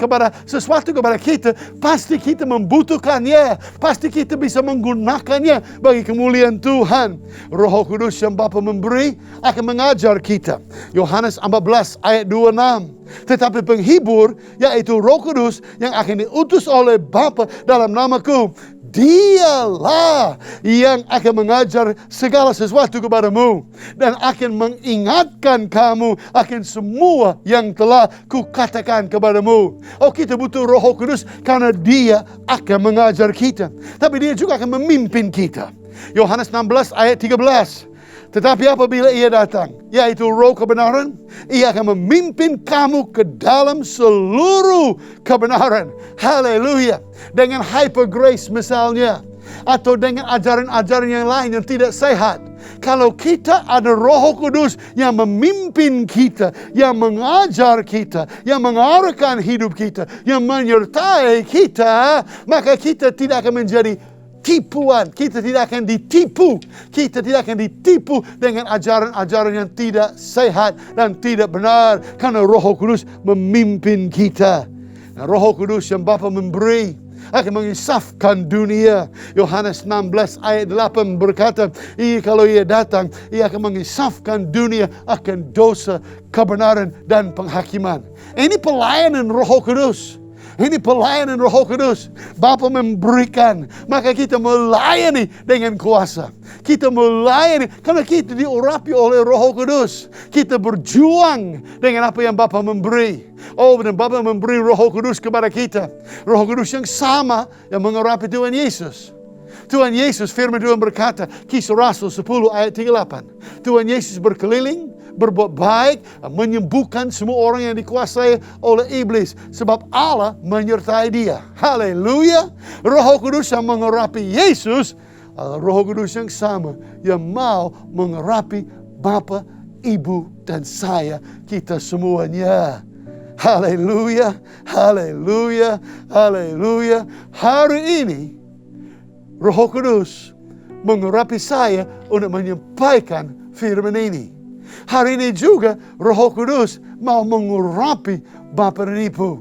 sesuatu kepada kita, pasti kita membutuhkannya. Pasti kita bisa menggunakannya bagi kemuliaan Tuhan. Roh Kudus yang Bapa memberi akan mengajar kita. Yohanes 14 ayat 26. Tetapi penghibur, yaitu Roh Kudus yang akan diutus oleh Bapa dalam namaku, Dialah yang akan mengajar segala sesuatu kepadamu dan akan mengingatkan kamu akan semua yang telah kukatakan kepadamu. Oh, kita butuh Roh Kudus karena Dia akan mengajar kita, tapi Dia juga akan memimpin kita. Yohanes 16 ayat 13. Tetapi apabila Ia datang, yaitu Roh kebenaran, Ia akan memimpin kamu ke dalam seluruh kebenaran. Haleluya. Dengan hyper grace misalnya, atau dengan ajaran-ajaran yang lain yang tidak sehat. Kalau kita ada Roh Kudus yang memimpin kita, yang mengajar kita, yang mengarahkan hidup kita, yang menyertai kita, maka kita tidak akan menjadi tipuan. Kita tidak akan ditipu. Kita tidak akan ditipu dengan ajaran-ajaran yang tidak sehat dan tidak benar. Karena Roh Kudus memimpin kita. Nah, Roh Kudus yang Bapa memberi akan menginsafkan dunia. Yohanes 16 ayat 8 berkata, kalau ia datang, ia akan menginsafkan dunia akan dosa, kebenaran, dan penghakiman. Ini pelayanan Roh Kudus. Ini pelayanan Roh Kudus. Bapa memberikan, maka kita melayani dengan kuasa. Kita melayani karena kita diurapi oleh Roh Kudus. Kita berjuang dengan apa yang Bapa memberi. Dan Bapa memberi Roh Kudus kepada kita. Roh Kudus yang sama yang mengurapi Tuhan Yesus. Tuhan Yesus, firman Tuhan berkata, Kisah Rasul 10 ayat 38. Tuhan Yesus berkeliling, berbuat baik, menyembuhkan semua orang yang dikuasai oleh iblis. Sebab Allah menyertai dia. Haleluya. Roh Kudus yang mengurapi Yesus, Roh Kudus yang sama yang mau mengurapi Bapa, Ibu, dan saya, kita semuanya. Haleluya, haleluya, haleluya. Hari ini Roh Kudus mengurapi saya untuk menyampaikan firman ini. Hari ini juga Roh Kudus mau mengurapi Bapa dan Ibu.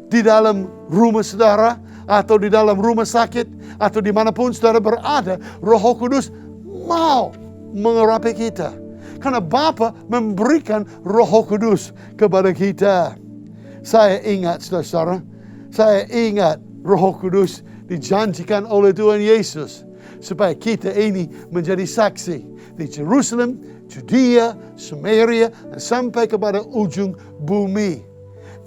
Di dalam rumah saudara, atau di dalam rumah sakit, atau dimanapun saudara berada, Roh Kudus mau mengurapi kita. Karena Bapa memberikan Roh Kudus kepada kita. Saya ingat saudara, saya ingat Roh Kudus dijanjikan oleh Tuhan Yesus supaya kita ini menjadi saksi di Jerusalem, Judea, Samaria, dan sampai kepada ujung bumi.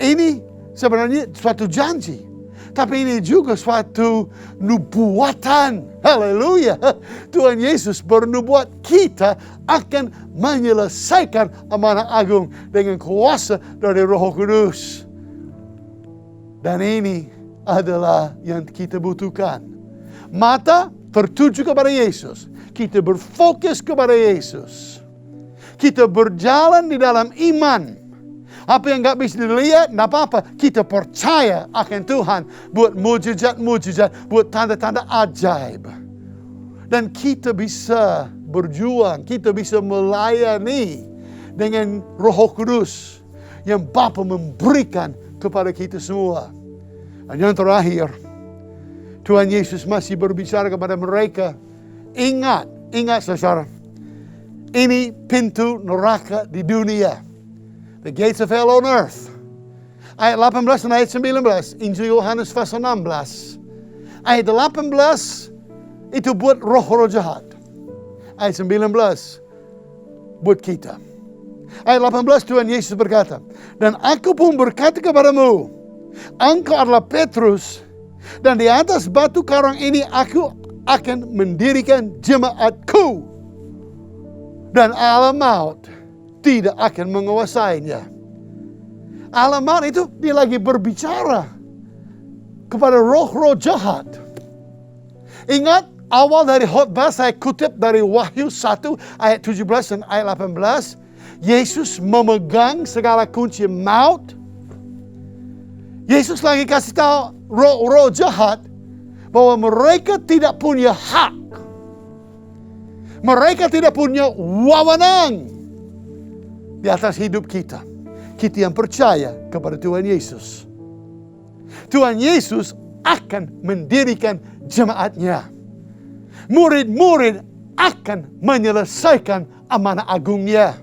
Ini sebenarnya suatu janji, tapi ini juga suatu nubuatan. Haleluya. Tuhan Yesus bernubuat kita akan menyelesaikan amanah agung dengan kuasa dari Roh Kudus. Dan ini adalah yang kita butuhkan. Mata tertuju kepada Yesus. Kita berfokus kepada Yesus. Kita berjalan di dalam iman. Apa yang gak bisa dilihat, gak apa-apa. Kita percaya akan Tuhan. Buat mujizat-mujizat, buat tanda-tanda ajaib. Dan kita bisa berjuang. Kita bisa melayani dengan Roh Kudus yang Bapa memberikan kepada kita semua. Dan yang terakhir, Tuhan Yesus masih berbicara kepada mereka. Ingat saudara. Ini pintu neraka di dunia. The gates of hell on earth. Ayat 18 dan ayat 19. Injil Yohanes pasal 16. Ayat 18 itu buat roh-roh jahat. Ayat 19 buat kita. Ayat 18 Tuhan Yesus berkata, dan aku pun berkata kepadamu, engkau adalah Petrus, dan di atas batu karang ini aku akan mendirikan jemaatku, dan alam maut tidak akan menguasainya. Alam maut itu dia lagi berbicara kepada roh-roh jahat. Ingat awal dari khotbah saya kutip dari Wahyu 1 ayat 17 dan ayat 18. Yesus memegang segala kunci maut. Yesus lagi kasih tahu roh-roh jahat bahwa mereka tidak punya hak. Mereka tidak punya wewenang di atas hidup kita. Kita yang percaya kepada Tuhan Yesus. Tuhan Yesus akan mendirikan jemaatnya. Murid-murid akan menyelesaikan amanah agungnya.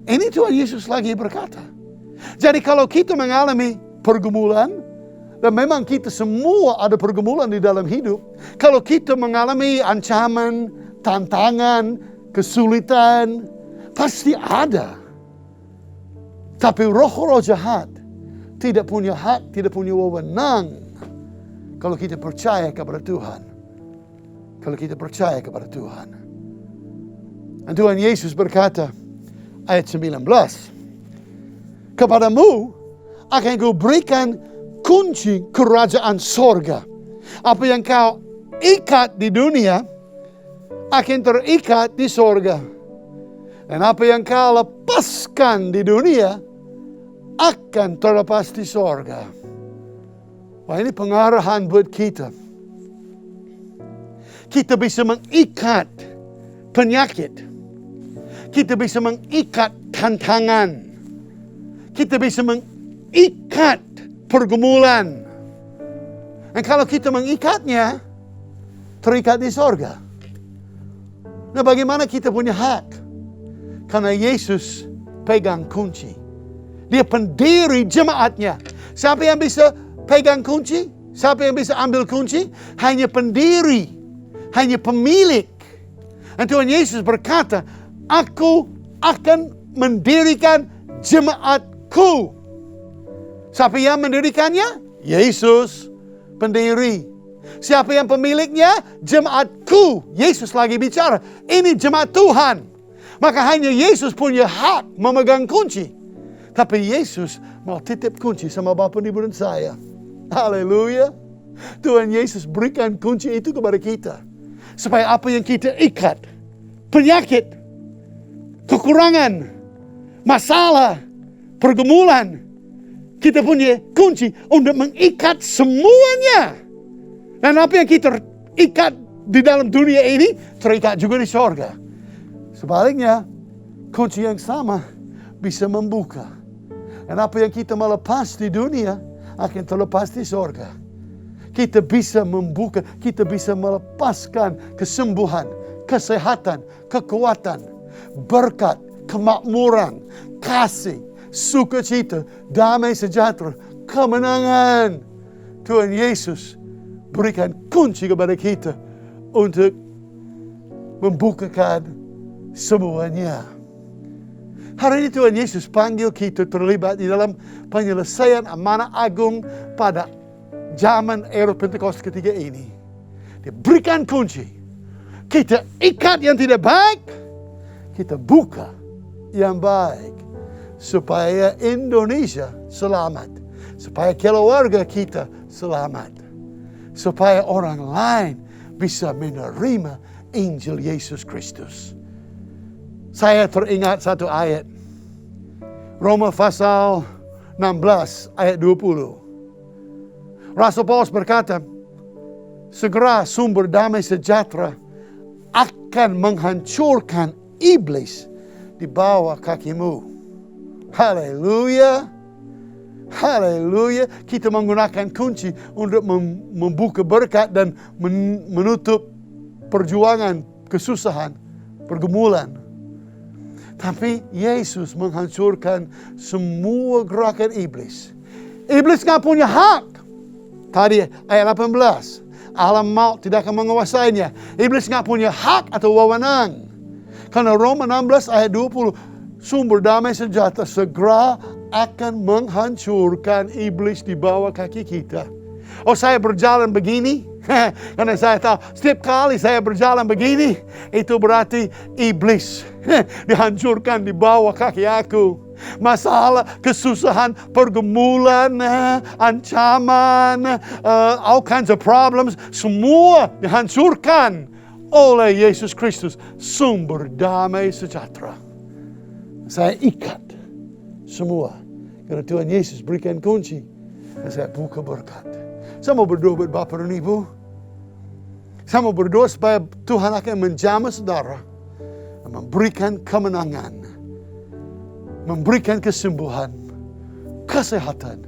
Ini Tuhan Yesus lagi berkata. Jadi kalau kita mengalami pergumulan, dan memang kita semua ada pergumulan di dalam hidup. Kalau kita mengalami ancaman, tantangan, kesulitan, pasti ada. Tapi roh-roh jahat tidak punya hak, tidak punya wewenang. Kalau kita percaya kepada Tuhan. Kalau kita percaya kepada Tuhan. Dan Tuhan Yesus berkata, ayat 19. Kepadamu akan kuberikan kunci kerajaan sorga. Apa yang kau ikat di dunia akan terikat di sorga. Dan apa yang kau lepaskan di dunia akan terlepas di sorga. Wah, ini pengarahan buat kita. Kita bisa mengikat penyakit. Kita bisa mengikat tantangan. Kita bisa mengikat pergumulan. Dan kalau kita mengikatnya, terikat di sorga. Nah, bagaimana kita punya hak? Karena Yesus pegang kunci. Dia pendiri jemaatnya. Siapa yang bisa pegang kunci? Siapa yang bisa ambil kunci? Hanya pendiri. Hanya pemilik. Dan Tuhan Yesus berkata, Aku akan mendirikan jemaatku. Siapa yang mendirikannya? Yesus, pendiri. Siapa yang pemiliknya? Jemaatku. Yesus lagi bicara. Ini jemaat Tuhan. Maka hanya Yesus punya hak memegang kunci. Tapi Yesus mau titip kunci sama Bapa, Ibu dan saya. Haleluya. Tuhan Yesus berikan kunci itu kepada kita. Supaya apa yang kita ikat, penyakit, kekurangan, masalah, pergumulan, kita punya kunci untuk mengikat semuanya. Dan apa yang kita ikat di dalam dunia ini, terikat juga di sorga. Sebaliknya, kunci yang sama bisa membuka. Dan apa yang kita melepas di dunia, akan terlepas di sorga. Kita bisa membuka, kita bisa melepaskan kesembuhan, kesehatan, kekuatan, berkat, kemakmuran, kasih, sukacita, damai sejahtera, kemenangan. Tuhan Yesus berikan kunci kepada kita untuk membukakan semuanya. Hari ini Tuhan Yesus panggil kita terlibat di dalam penyelesaian amanah agung pada zaman era Pentakosta ketiga ini. Dia berikan kunci. Kita ikat yang tidak baik, kita buka yang baik. Supaya Indonesia selamat. Supaya keluarga kita selamat. Supaya orang lain bisa menerima Injil Yesus Kristus. Saya teringat satu ayat. Roma pasal 16 ayat 20. Rasul Paulus berkata, segera sumber damai sejahtera akan menghancurkan iblis di bawah kakimu. Haleluya. Haleluya. Kita menggunakan kunci untuk membuka berkat dan menutup perjuangan, kesusahan, pergumulan. Tapi Yesus menghancurkan semua gerakan iblis. Iblis gak punya hak. Tadi ayat 18. Alam maut tidak akan menguasainya. Iblis gak punya hak atau wewenang. Karena Roma 16 ayat 20. Sumber damai sejahtera segera akan menghancurkan iblis di bawah kaki kita. Oh, saya berjalan begini. Karena saya tahu setiap kali saya berjalan begini, itu berarti iblis dihancurkan di bawah kaki aku. Masalah, kesusahan, pergumulan, ancaman, all kinds of problems, semua dihancurkan oleh Yesus Kristus, sumber damai sejahtera. Saya ikat semua karena Tuhan Yesus berikan kunci dan saya buka berkat. Saya mau berdoa buat Bapak dan Ibu. Saya mau berdoa supaya Tuhan akan menjamah saudara, memberikan kemenangan, memberikan kesembuhan, kesehatan,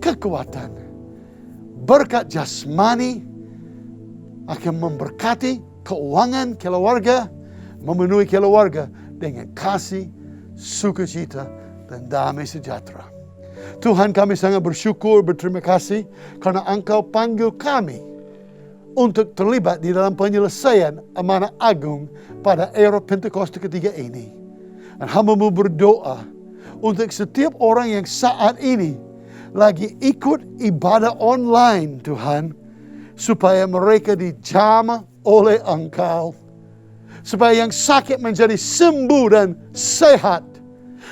kekuatan, berkat jasmani, akan memberkati keuangan keluarga, memenuhi keluarga dengan kasih, sukacita, dan damai sejahtera. Tuhan, kami sangat bersyukur, berterima kasih karena Engkau panggil kami untuk terlibat di dalam penyelesaian amanah agung pada era Pentakosta ketiga ini. Dan hamba-Mu berdoa untuk setiap orang yang saat ini lagi ikut ibadah online, Tuhan, supaya mereka dijamah oleh Engkau. Supaya yang sakit menjadi sembuh dan sehat.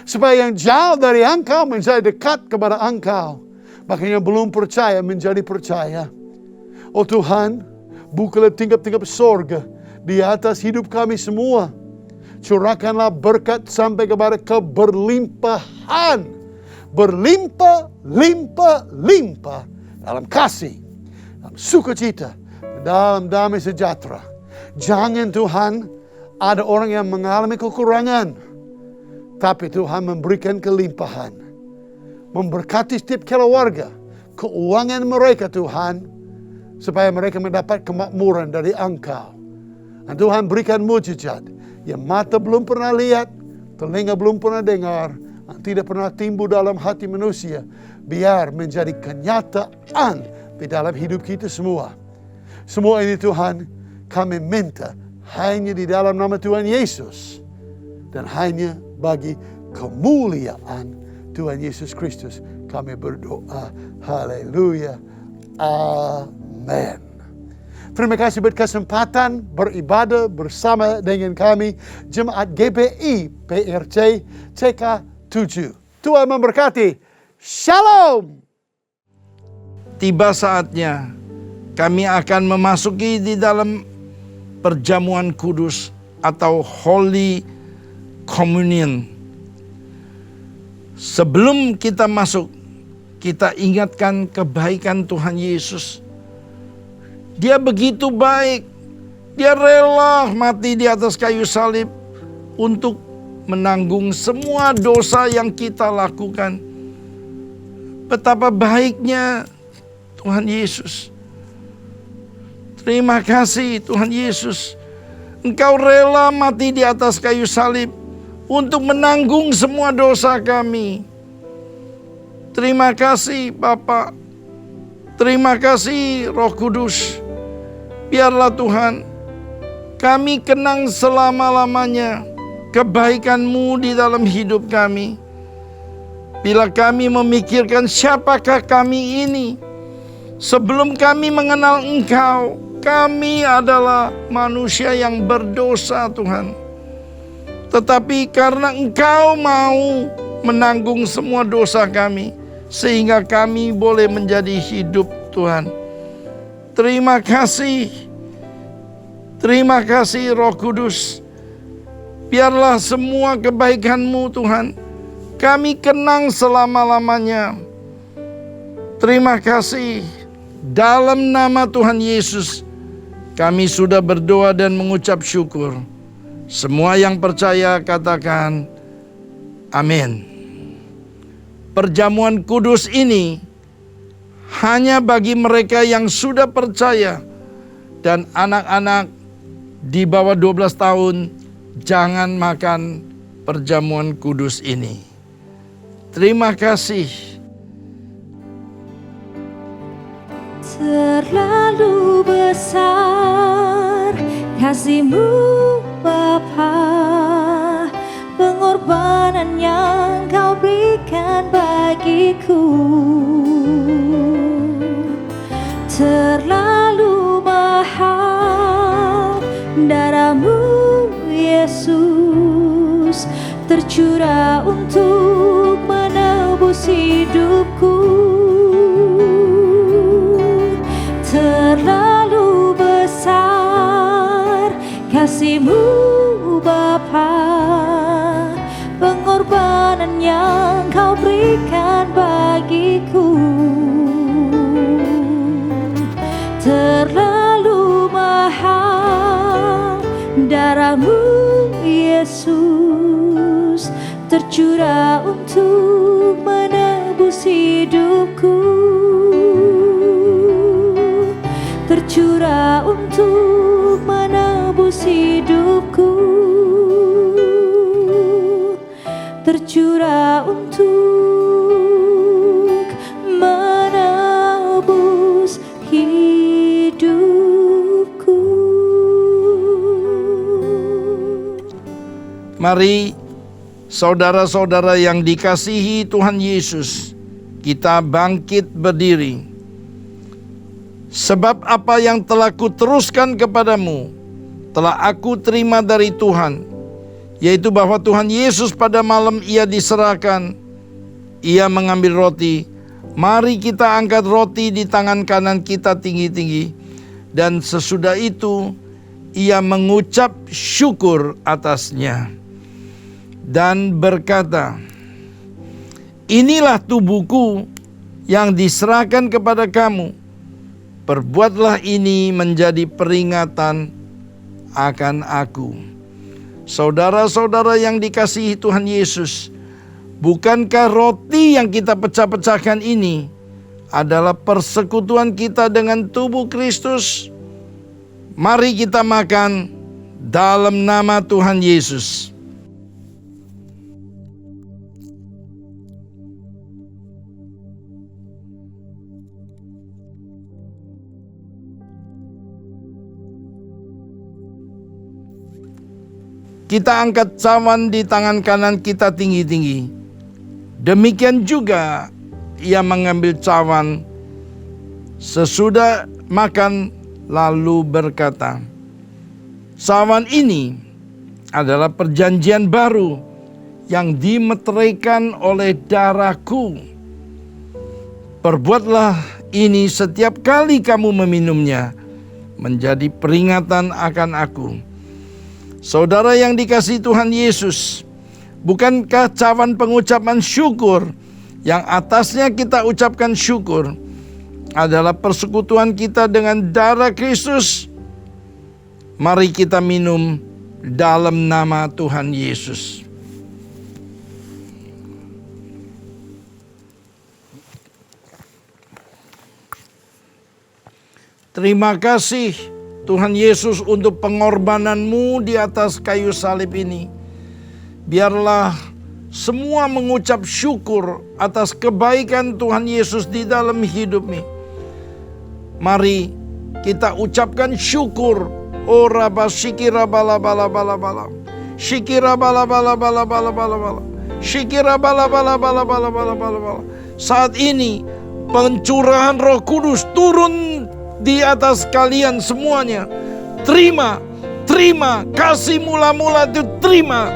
Supaya yang jauh dari Engkau menjadi dekat kepada Engkau. Bahkan yang belum percaya menjadi percaya. Oh Tuhan, bukalah tingkap-tingkap sorga di atas hidup kami semua. Curahkanlah berkat sampai kepada keberlimpahan. Berlimpah, limpah, limpah. Dalam kasih, dalam sukacita, dalam damai sejahtera. Jangan Tuhan, ada orang yang mengalami kekurangan, tapi Tuhan memberikan kelimpahan. Memberkati setiap keluarga, keuangan mereka Tuhan, supaya mereka mendapat kemakmuran dari Engkau. Dan Tuhan berikan mujizat yang mata belum pernah lihat, telinga belum pernah dengar, dan tidak pernah timbul dalam hati manusia. Biar menjadi kenyataan di dalam hidup kita semua. Semua ini Tuhan, kami minta hanya di dalam nama Tuhan Yesus. Dan hanya bagi kemuliaan Tuhan Yesus Kristus kami berdoa. Haleluya. Amin. Terima kasih buat kesempatan beribadah bersama dengan kami Jemaat GBI PRC CK7. Tuhan memberkati. Shalom. Tiba saatnya kami akan memasuki di dalam perjamuan kudus atau Holy Communion. Sebelum kita masuk, kita ingatkan kebaikan Tuhan Yesus. Dia begitu baik. Dia rela mati di atas kayu salib untuk menanggung semua dosa yang kita lakukan. Betapa baiknya Tuhan Yesus. Terima kasih Tuhan Yesus. Engkau rela mati di atas kayu salib untuk menanggung semua dosa kami. Terima kasih Bapa. Terima kasih Roh Kudus. Biarlah Tuhan, kami kenang selama-lamanya kebaikan-Mu di dalam hidup kami. Bila kami memikirkan siapakah kami ini, sebelum kami mengenal Engkau, kami adalah manusia yang berdosa Tuhan. Tetapi karena Engkau mau menanggung semua dosa kami, sehingga kami boleh menjadi hidup Tuhan. Terima kasih. Terima kasih Roh Kudus. Biarlah semua kebaikan-Mu Tuhan, kami kenang selama-lamanya. Terima kasih. Dalam nama Tuhan Yesus, kami sudah berdoa dan mengucap syukur. Semua yang percaya katakan amin. Perjamuan kudus ini hanya bagi mereka yang sudah percaya, dan anak-anak di bawah 12 tahun jangan makan perjamuan kudus ini. Terima kasih. Terlalu besar kasih-Mu Bapa, pengorbanan yang Kau berikan bagiku. Terlalu mahal darah-Mu Yesus, tercurah untuk menebus hidupku. Terlalu besar kasih-Mu Bapa, pengorbanan yang Kau berikan bagiku. Terlalu mahal darah-Mu Yesus, tercurah untuk menebus hidupku. Tercurah untuk menebus hidupku. Tercurah untuk menebus hidupku. Mari saudara-saudara yang dikasihi Tuhan Yesus, kita bangkit berdiri. Sebab apa yang telah kuteruskan kepadamu, telah aku terima dari Tuhan, yaitu bahwa Tuhan Yesus pada malam Ia diserahkan, Ia mengambil roti. Mari kita angkat roti di tangan kanan kita tinggi-tinggi. Dan sesudah itu, Ia mengucap syukur atasnya dan berkata, inilah tubuhku yang diserahkan kepada kamu. Perbuatlah ini menjadi peringatan akan aku. Saudara-saudara yang dikasihi Tuhan Yesus, bukankah roti yang kita pecah-pecahkan ini adalah persekutuan kita dengan tubuh Kristus? Mari kita makan dalam nama Tuhan Yesus. Kita angkat cawan di tangan kanan kita tinggi-tinggi. Demikian juga ia mengambil cawan sesudah makan lalu berkata, cawan ini adalah perjanjian baru yang dimeteraikan oleh darahku. Perbuatlah ini setiap kali kamu meminumnya, menjadi peringatan akan aku. Saudara yang dikasihi Tuhan Yesus, bukankah cawan pengucapan syukur yang atasnya kita ucapkan syukur adalah persekutuan kita dengan darah Kristus? Mari kita minum dalam nama Tuhan Yesus. Terima kasih Tuhan Yesus untuk pengorbanan-Mu di atas kayu salib ini. Biarlah semua mengucap syukur atas kebaikan Tuhan Yesus di dalam hidup ini. Mari kita ucapkan syukur. Oh Rabba Shikira bala bala bala bala. Shikira bala bala bala bala bala bala. Shikira bala bala bala bala bala bala bala. Saat ini pencurahan Roh Kudus turun di atas kalian semuanya. Terima kasih mula-mula itu, terima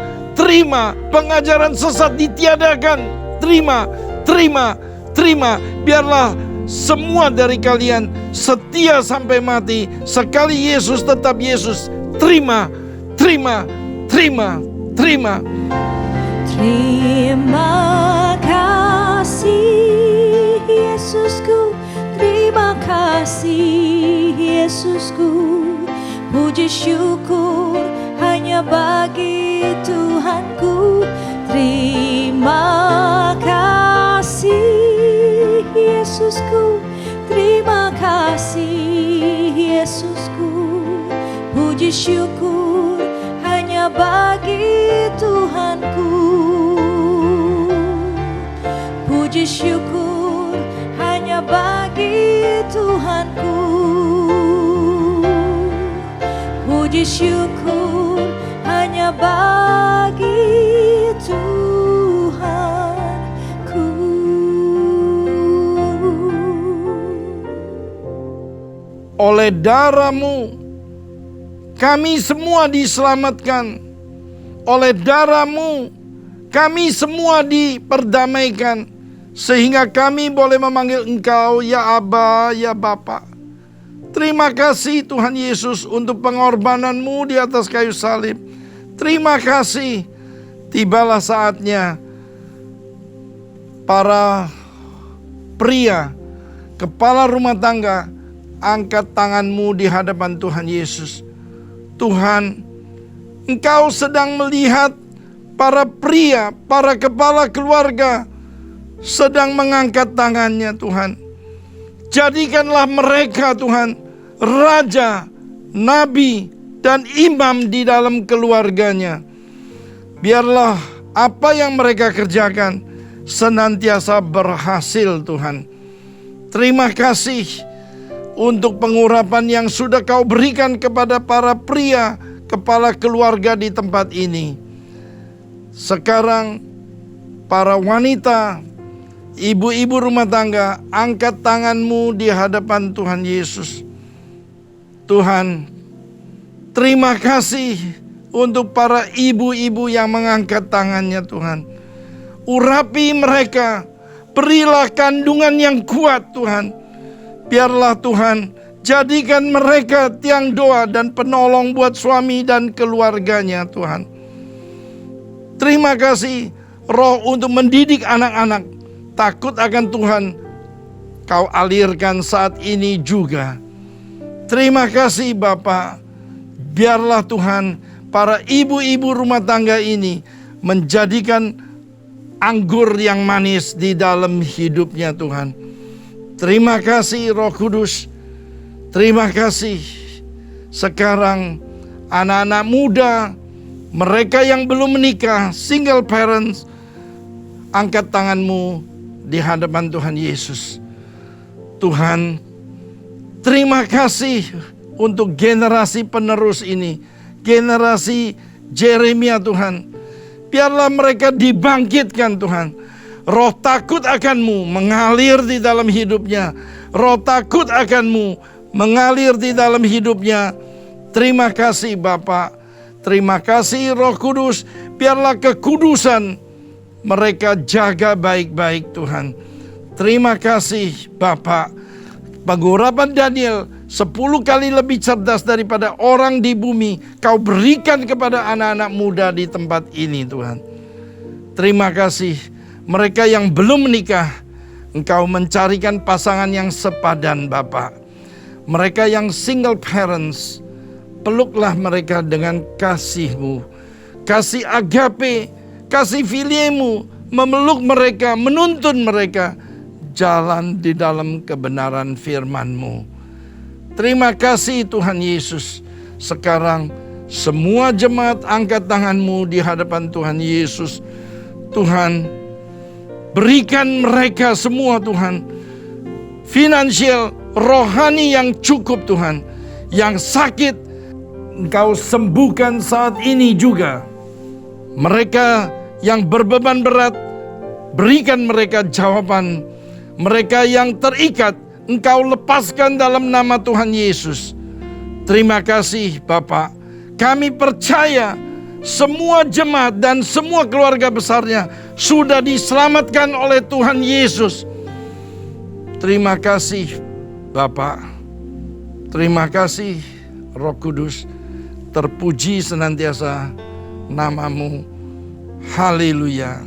pengajaran sesat ditiadakan, terima. Biarlah semua dari kalian setia sampai mati. Sekali Yesus tetap Yesus. Terima. Terima kasih Yesusku, terima kasih Yesusku. Puji syukur hanya bagi Tuhanku. Terima kasih Yesusku, terima kasih Yesusku. Puji syukur hanya bagi Tuhanku. Puji syukur hanya bagi Tuhanku. Puji syukur hanya bagi Tuhanku. Oleh darah-Mu kami semua diselamatkan. Oleh darah-Mu kami semua diperdamaikan, sehingga kami boleh memanggil Engkau ya Aba, ya Bapa. Terima kasih Tuhan Yesus untuk pengorbanan-Mu di atas kayu salib. Terima kasih. Tibalah saatnya para pria, kepala rumah tangga, angkat tanganmu di hadapan Tuhan Yesus. Tuhan, Engkau sedang melihat para pria, para kepala keluarga sedang mengangkat tangannya Tuhan. Jadikanlah mereka Tuhan raja, nabi, dan imam di dalam keluarganya. Biarlah apa yang mereka kerjakan senantiasa berhasil Tuhan. Terima kasih untuk pengurapan yang sudah Kau berikan kepada para pria, kepala keluarga di tempat ini. Sekarang para wanita, ibu-ibu rumah tangga, angkat tanganmu di hadapan Tuhan Yesus. Tuhan, terima kasih untuk para ibu-ibu yang mengangkat tangannya Tuhan. Urapi mereka, berilah kandungan yang kuat Tuhan. Biarlah Tuhan, jadikan mereka tiang doa dan penolong buat suami dan keluarganya Tuhan. Terima kasih Roh untuk mendidik anak-anak takut akan Tuhan, Kau alirkan saat ini juga. Terima kasih Bapa, biarlah Tuhan para ibu-ibu rumah tangga ini menjadikan anggur yang manis di dalam hidupnya Tuhan. Terima kasih Roh Kudus. Terima kasih. Sekarang anak-anak muda, mereka yang belum menikah, single parents, angkat tanganmu di hadapan Tuhan Yesus. Tuhan, terima kasih untuk generasi penerus ini. Generasi Yeremia Tuhan. Biarlah mereka dibangkitkan Tuhan. Roh takut akan-Mu mengalir di dalam hidupnya. Roh takut akan-Mu mengalir di dalam hidupnya. Terima kasih Bapa. Terima kasih Roh Kudus. Biarlah kekudusan mereka jaga baik-baik Tuhan. Terima kasih Bapa. Pengurapan Daniel 10 kali lebih cerdas daripada orang di bumi. Kau berikan kepada anak-anak muda di tempat ini Tuhan. Terima kasih. Mereka yang belum menikah, Engkau mencarikan pasangan yang sepadan Bapa. Mereka yang single parents, peluklah mereka dengan kasih-Mu. Kasih agape, kasih filiemu, memeluk mereka, menuntun mereka jalan di dalam kebenaran firman-Mu. Terima kasih Tuhan Yesus. Sekarang semua jemaat angkat tanganmu di hadapan Tuhan Yesus. Tuhan, berikan mereka semua Tuhan finansial, rohani yang cukup Tuhan. Yang sakit Engkau sembuhkan saat ini juga. Mereka yang berbeban berat, berikan mereka jawaban. Mereka yang terikat, Engkau lepaskan dalam nama Tuhan Yesus. Terima kasih Bapa. Kami percaya semua jemaat dan semua keluarga besarnya sudah diselamatkan oleh Tuhan Yesus. Terima kasih Bapa. Terima kasih Roh Kudus. Terpuji senantiasa nama-Mu. Haleluya.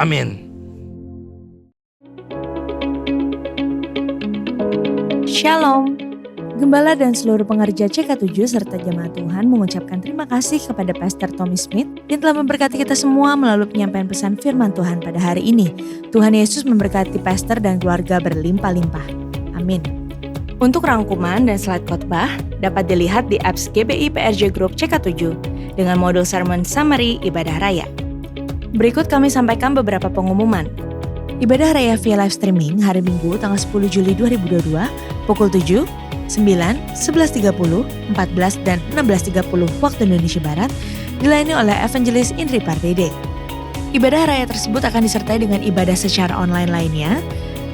Amin. Shalom. Gembala dan seluruh pengerja CK7 serta jemaat Tuhan mengucapkan terima kasih kepada Pastor Tommy Smith yang telah memberkati kita semua melalui penyampaian pesan firman Tuhan pada hari ini. Tuhan Yesus memberkati pastor dan keluarga berlimpah-limpah. Amin. Untuk rangkuman dan slide khotbah dapat dilihat di apps GBI PRJ Group CK7 dengan modul Sermon Summary Ibadah Raya. Berikut kami sampaikan beberapa pengumuman. Ibadah Raya via live streaming hari Minggu tanggal 10 Juli 2022 pukul 7, 9, 11.30, 14, dan 16.30 waktu Indonesia Barat dilayani oleh Evangelis Indri Pardede. Ibadah Raya tersebut akan disertai dengan ibadah secara online lainnya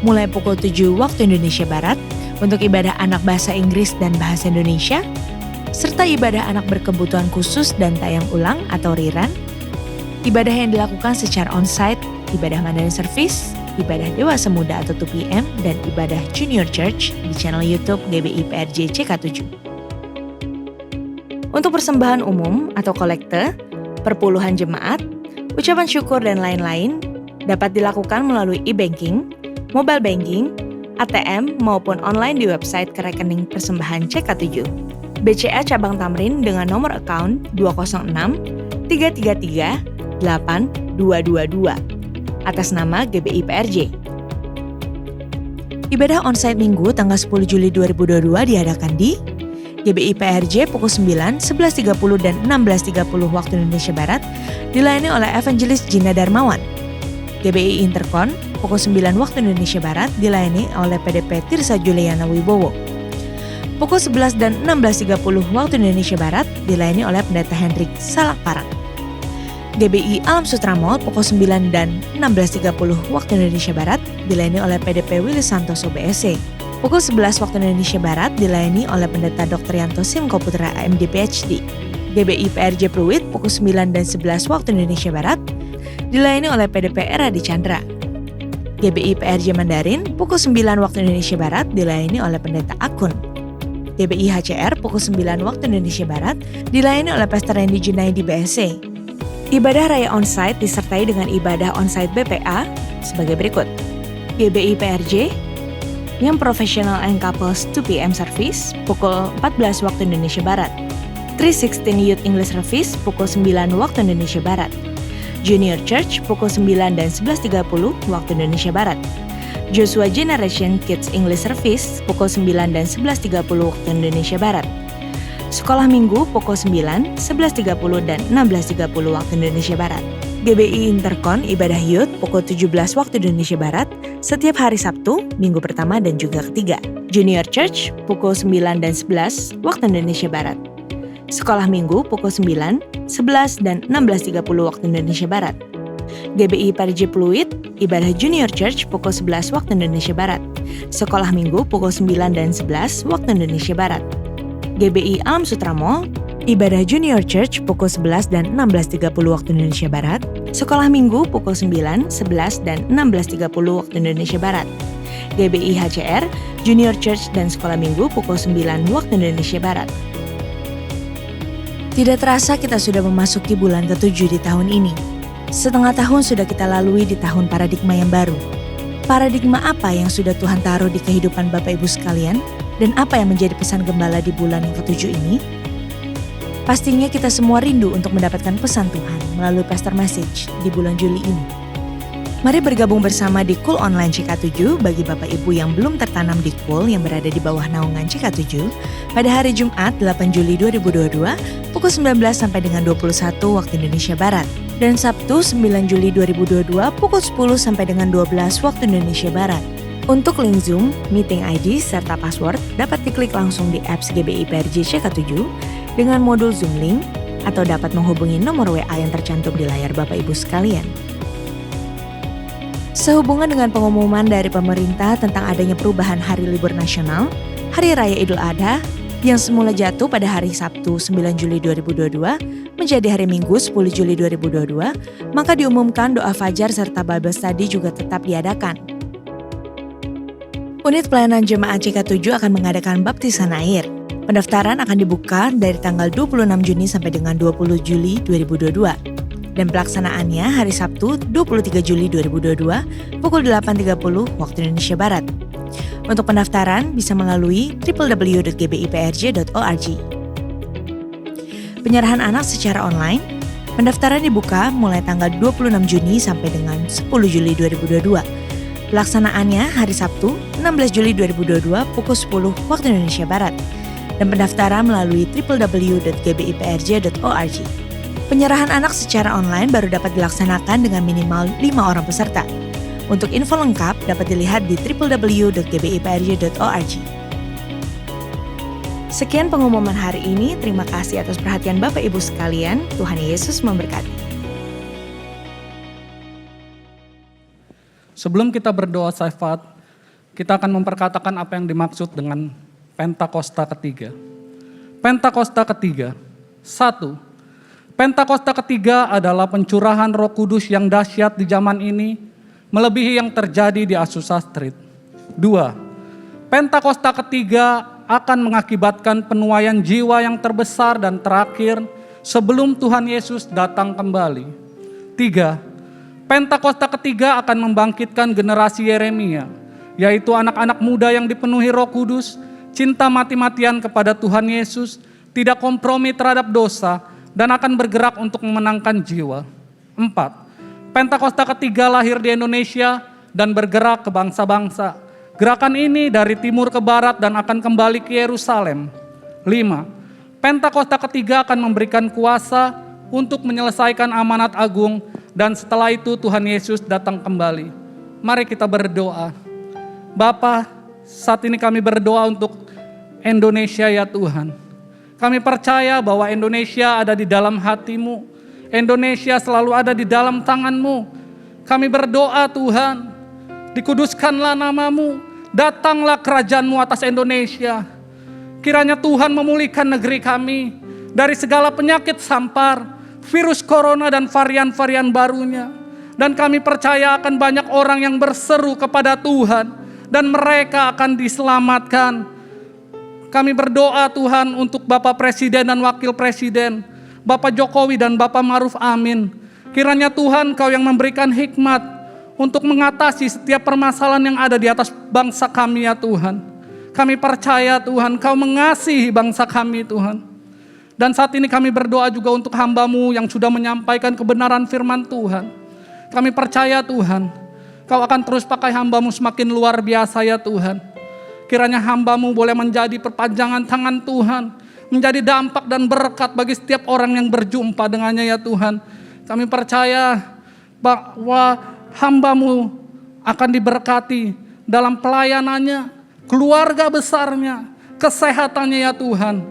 mulai pukul 7 waktu Indonesia Barat untuk ibadah anak bahasa Inggris dan bahasa Indonesia, serta ibadah anak berkebutuhan khusus dan tayang ulang atau rerun, ibadah yang dilakukan secara onsite, ibadah Mandarin Service, ibadah Dewasa Muda atau 2PM, dan ibadah Junior Church di channel YouTube GBI PRJ CK7. Untuk persembahan umum atau kolekte, perpuluhan jemaat, ucapan syukur dan lain-lain dapat dilakukan melalui e-banking, mobile banking, ATM maupun online di website kerekening persembahan CK7. BCA Cabang Tamrin dengan nomor account 206 333 8222 atas nama GBI PRJ. Ibadah onsite Minggu tanggal 10 Juli 2022 diadakan di GBI PRJ pukul 9, 11.30 dan 16.30 waktu Indonesia Barat dilayani oleh Evangelis Gina Darmawan. GBI Intercon pukul 9 waktu Indonesia Barat dilayani oleh PDP Tirsa Juliana Wibowo. Pukul 11 dan 16.30 waktu Indonesia Barat dilayani oleh Pendeta Hendrik Salakparang. GBI Alam Sutra Mall pukul 9 dan 16.30 waktu Indonesia Barat dilayani oleh PDP Willy Santoso BSC. Pukul 11 waktu Indonesia Barat dilayani oleh Pendeta Dr. Yanto Simko Putra MD PhD. GBI PRJ Pluit pukul 9 dan 11 waktu Indonesia Barat dilayani oleh PDP Eradi Chandra. GBI PRJ Mandarin pukul 9 waktu Indonesia Barat dilayani oleh Pendeta Akun. GBI HCR pukul 9 waktu Indonesia Barat dilayani oleh Pastor Randy Junaidi BSC. Ibadah Raya onsite disertai dengan ibadah onsite BPA sebagai berikut. GBI PRJ yang Professional and Couples 2PM Service pukul 14 waktu Indonesia Barat. 316 Youth English Service pukul 9 waktu Indonesia Barat. Junior Church pukul 9 dan 11.30 waktu Indonesia Barat. Joshua Generation Kids English Service pukul 9 dan 11.30 waktu Indonesia Barat. Sekolah Minggu pukul 9, 11.30 dan 16.30 waktu Indonesia Barat. GBI Interkon Ibadah Youth pukul 17 waktu Indonesia Barat setiap hari Sabtu, minggu pertama dan juga ketiga. Junior Church pukul 9 dan 11 waktu Indonesia Barat. Sekolah Minggu pukul 9, 11 dan 16.30 waktu Indonesia Barat. GBI Parije Pluit Ibadah Junior Church pukul 11 waktu Indonesia Barat. Sekolah Minggu pukul 9 dan 11 waktu Indonesia Barat. GBI Alam Sutra Mall Ibadah Junior Church pukul 11 dan 16.30 waktu Indonesia Barat. Sekolah Minggu pukul 9, 11 dan 16.30 waktu Indonesia Barat. GBI HCR Junior Church dan Sekolah Minggu pukul 9 waktu Indonesia Barat. Tidak terasa kita sudah memasuki bulan ke-7 di tahun ini. Setengah tahun sudah kita lalui di tahun paradigma yang baru. Paradigma apa yang sudah Tuhan taruh di kehidupan Bapak Ibu sekalian? Dan apa yang menjadi pesan gembala di bulan yang ke-7 ini? Pastinya kita semua rindu untuk mendapatkan pesan Tuhan melalui Pastor Message di bulan Juli ini. Mari bergabung bersama di Cool Online CK7 bagi Bapak Ibu yang belum tertanam di Cool yang berada di bawah naungan CK7 pada hari Jumat 8 Juli 2022 pukul 19 sampai dengan 21 waktu Indonesia Barat dan Sabtu 9 Juli 2022 pukul 10 sampai dengan 12 waktu Indonesia Barat. Untuk link Zoom, meeting ID, serta password dapat diklik langsung di apps GBI PRJ CK7 dengan modul Zoom Link atau dapat menghubungi nomor WA yang tercantum di layar Bapak Ibu sekalian. Sehubungan dengan pengumuman dari pemerintah tentang adanya perubahan hari libur nasional, Hari Raya Idul Adha yang semula jatuh pada hari Sabtu 9 Juli 2022 menjadi hari Minggu 10 Juli 2022, maka diumumkan doa fajar serta Bible study juga tetap diadakan. Unit pelayanan jemaat CK7 akan mengadakan baptisan air. Pendaftaran akan dibuka dari tanggal 26 Juni sampai dengan 20 Juli 2022. Dan pelaksanaannya hari Sabtu 23 Juli 2022 pukul 8.30 waktu Indonesia Barat. Untuk pendaftaran bisa melalui www.gbiprj.org. Penyerahan anak secara online, pendaftaran dibuka mulai tanggal 26 Juni sampai dengan 10 Juli 2022. Pelaksanaannya hari Sabtu 16 Juli 2022 pukul 10 waktu Indonesia Barat. Dan pendaftaran melalui www.gbiprj.org. Penyerahan anak secara online baru dapat dilaksanakan dengan minimal 5 orang peserta. Untuk info lengkap dapat dilihat di www.gbiprj.org. Sekian pengumuman hari ini. Terima kasih atas perhatian Bapak Ibu sekalian. Tuhan Yesus memberkati. Sebelum kita berdoa syafaat, kita akan memperkatakan apa yang dimaksud dengan Pentakosta ketiga. Pentakosta ketiga. 1. Pentakosta ketiga adalah pencurahan Roh Kudus yang dahsyat di zaman ini, melebihi yang terjadi di Azusa Street. 2. Pentakosta ketiga akan mengakibatkan penuaian jiwa yang terbesar dan terakhir sebelum Tuhan Yesus datang kembali. 3. Pentakosta ketiga akan membangkitkan generasi Yeremia, yaitu anak-anak muda yang dipenuhi Roh Kudus, cinta mati-matian kepada Tuhan Yesus, tidak kompromi terhadap dosa, dan akan bergerak untuk memenangkan jiwa. 4. Pentakosta ketiga lahir di Indonesia dan bergerak ke bangsa-bangsa. Gerakan ini dari timur ke barat dan akan kembali ke Yerusalem. 5. Pentakosta ketiga akan memberikan kuasa untuk menyelesaikan amanat agung dan setelah itu Tuhan Yesus datang kembali. Mari kita berdoa. Bapa, saat ini kami berdoa untuk Indonesia ya Tuhan. Kami percaya bahwa Indonesia ada di dalam hati-Mu. Indonesia selalu ada di dalam tangan-Mu. Kami berdoa Tuhan, dikuduskanlah nama-Mu. Datanglah kerajaan-Mu atas Indonesia. Kiranya Tuhan memulihkan negeri kami dari segala penyakit sampar, virus corona dan varian-varian barunya. Dan kami percaya akan banyak orang yang berseru kepada Tuhan dan mereka akan diselamatkan. Kami berdoa Tuhan untuk Bapak Presiden dan Wakil Presiden, Bapak Jokowi dan Bapak Ma'ruf Amin. Kiranya Tuhan Kau yang memberikan hikmat untuk mengatasi setiap permasalahan yang ada di atas bangsa kami ya Tuhan. Kami percaya Tuhan Kau mengasihi bangsa kami Tuhan. Dan saat ini kami berdoa juga untuk hamba-Mu yang sudah menyampaikan kebenaran firman Tuhan. Kami percaya Tuhan, Kau akan terus pakai hamba-Mu semakin luar biasa ya Tuhan. Kiranya hamba-Mu boleh menjadi perpanjangan tangan Tuhan, menjadi dampak dan berkat bagi setiap orang yang berjumpa dengannya ya Tuhan. Kami percaya bahwa hamba-Mu akan diberkati dalam pelayanannya, keluarga besarnya, kesehatannya ya Tuhan.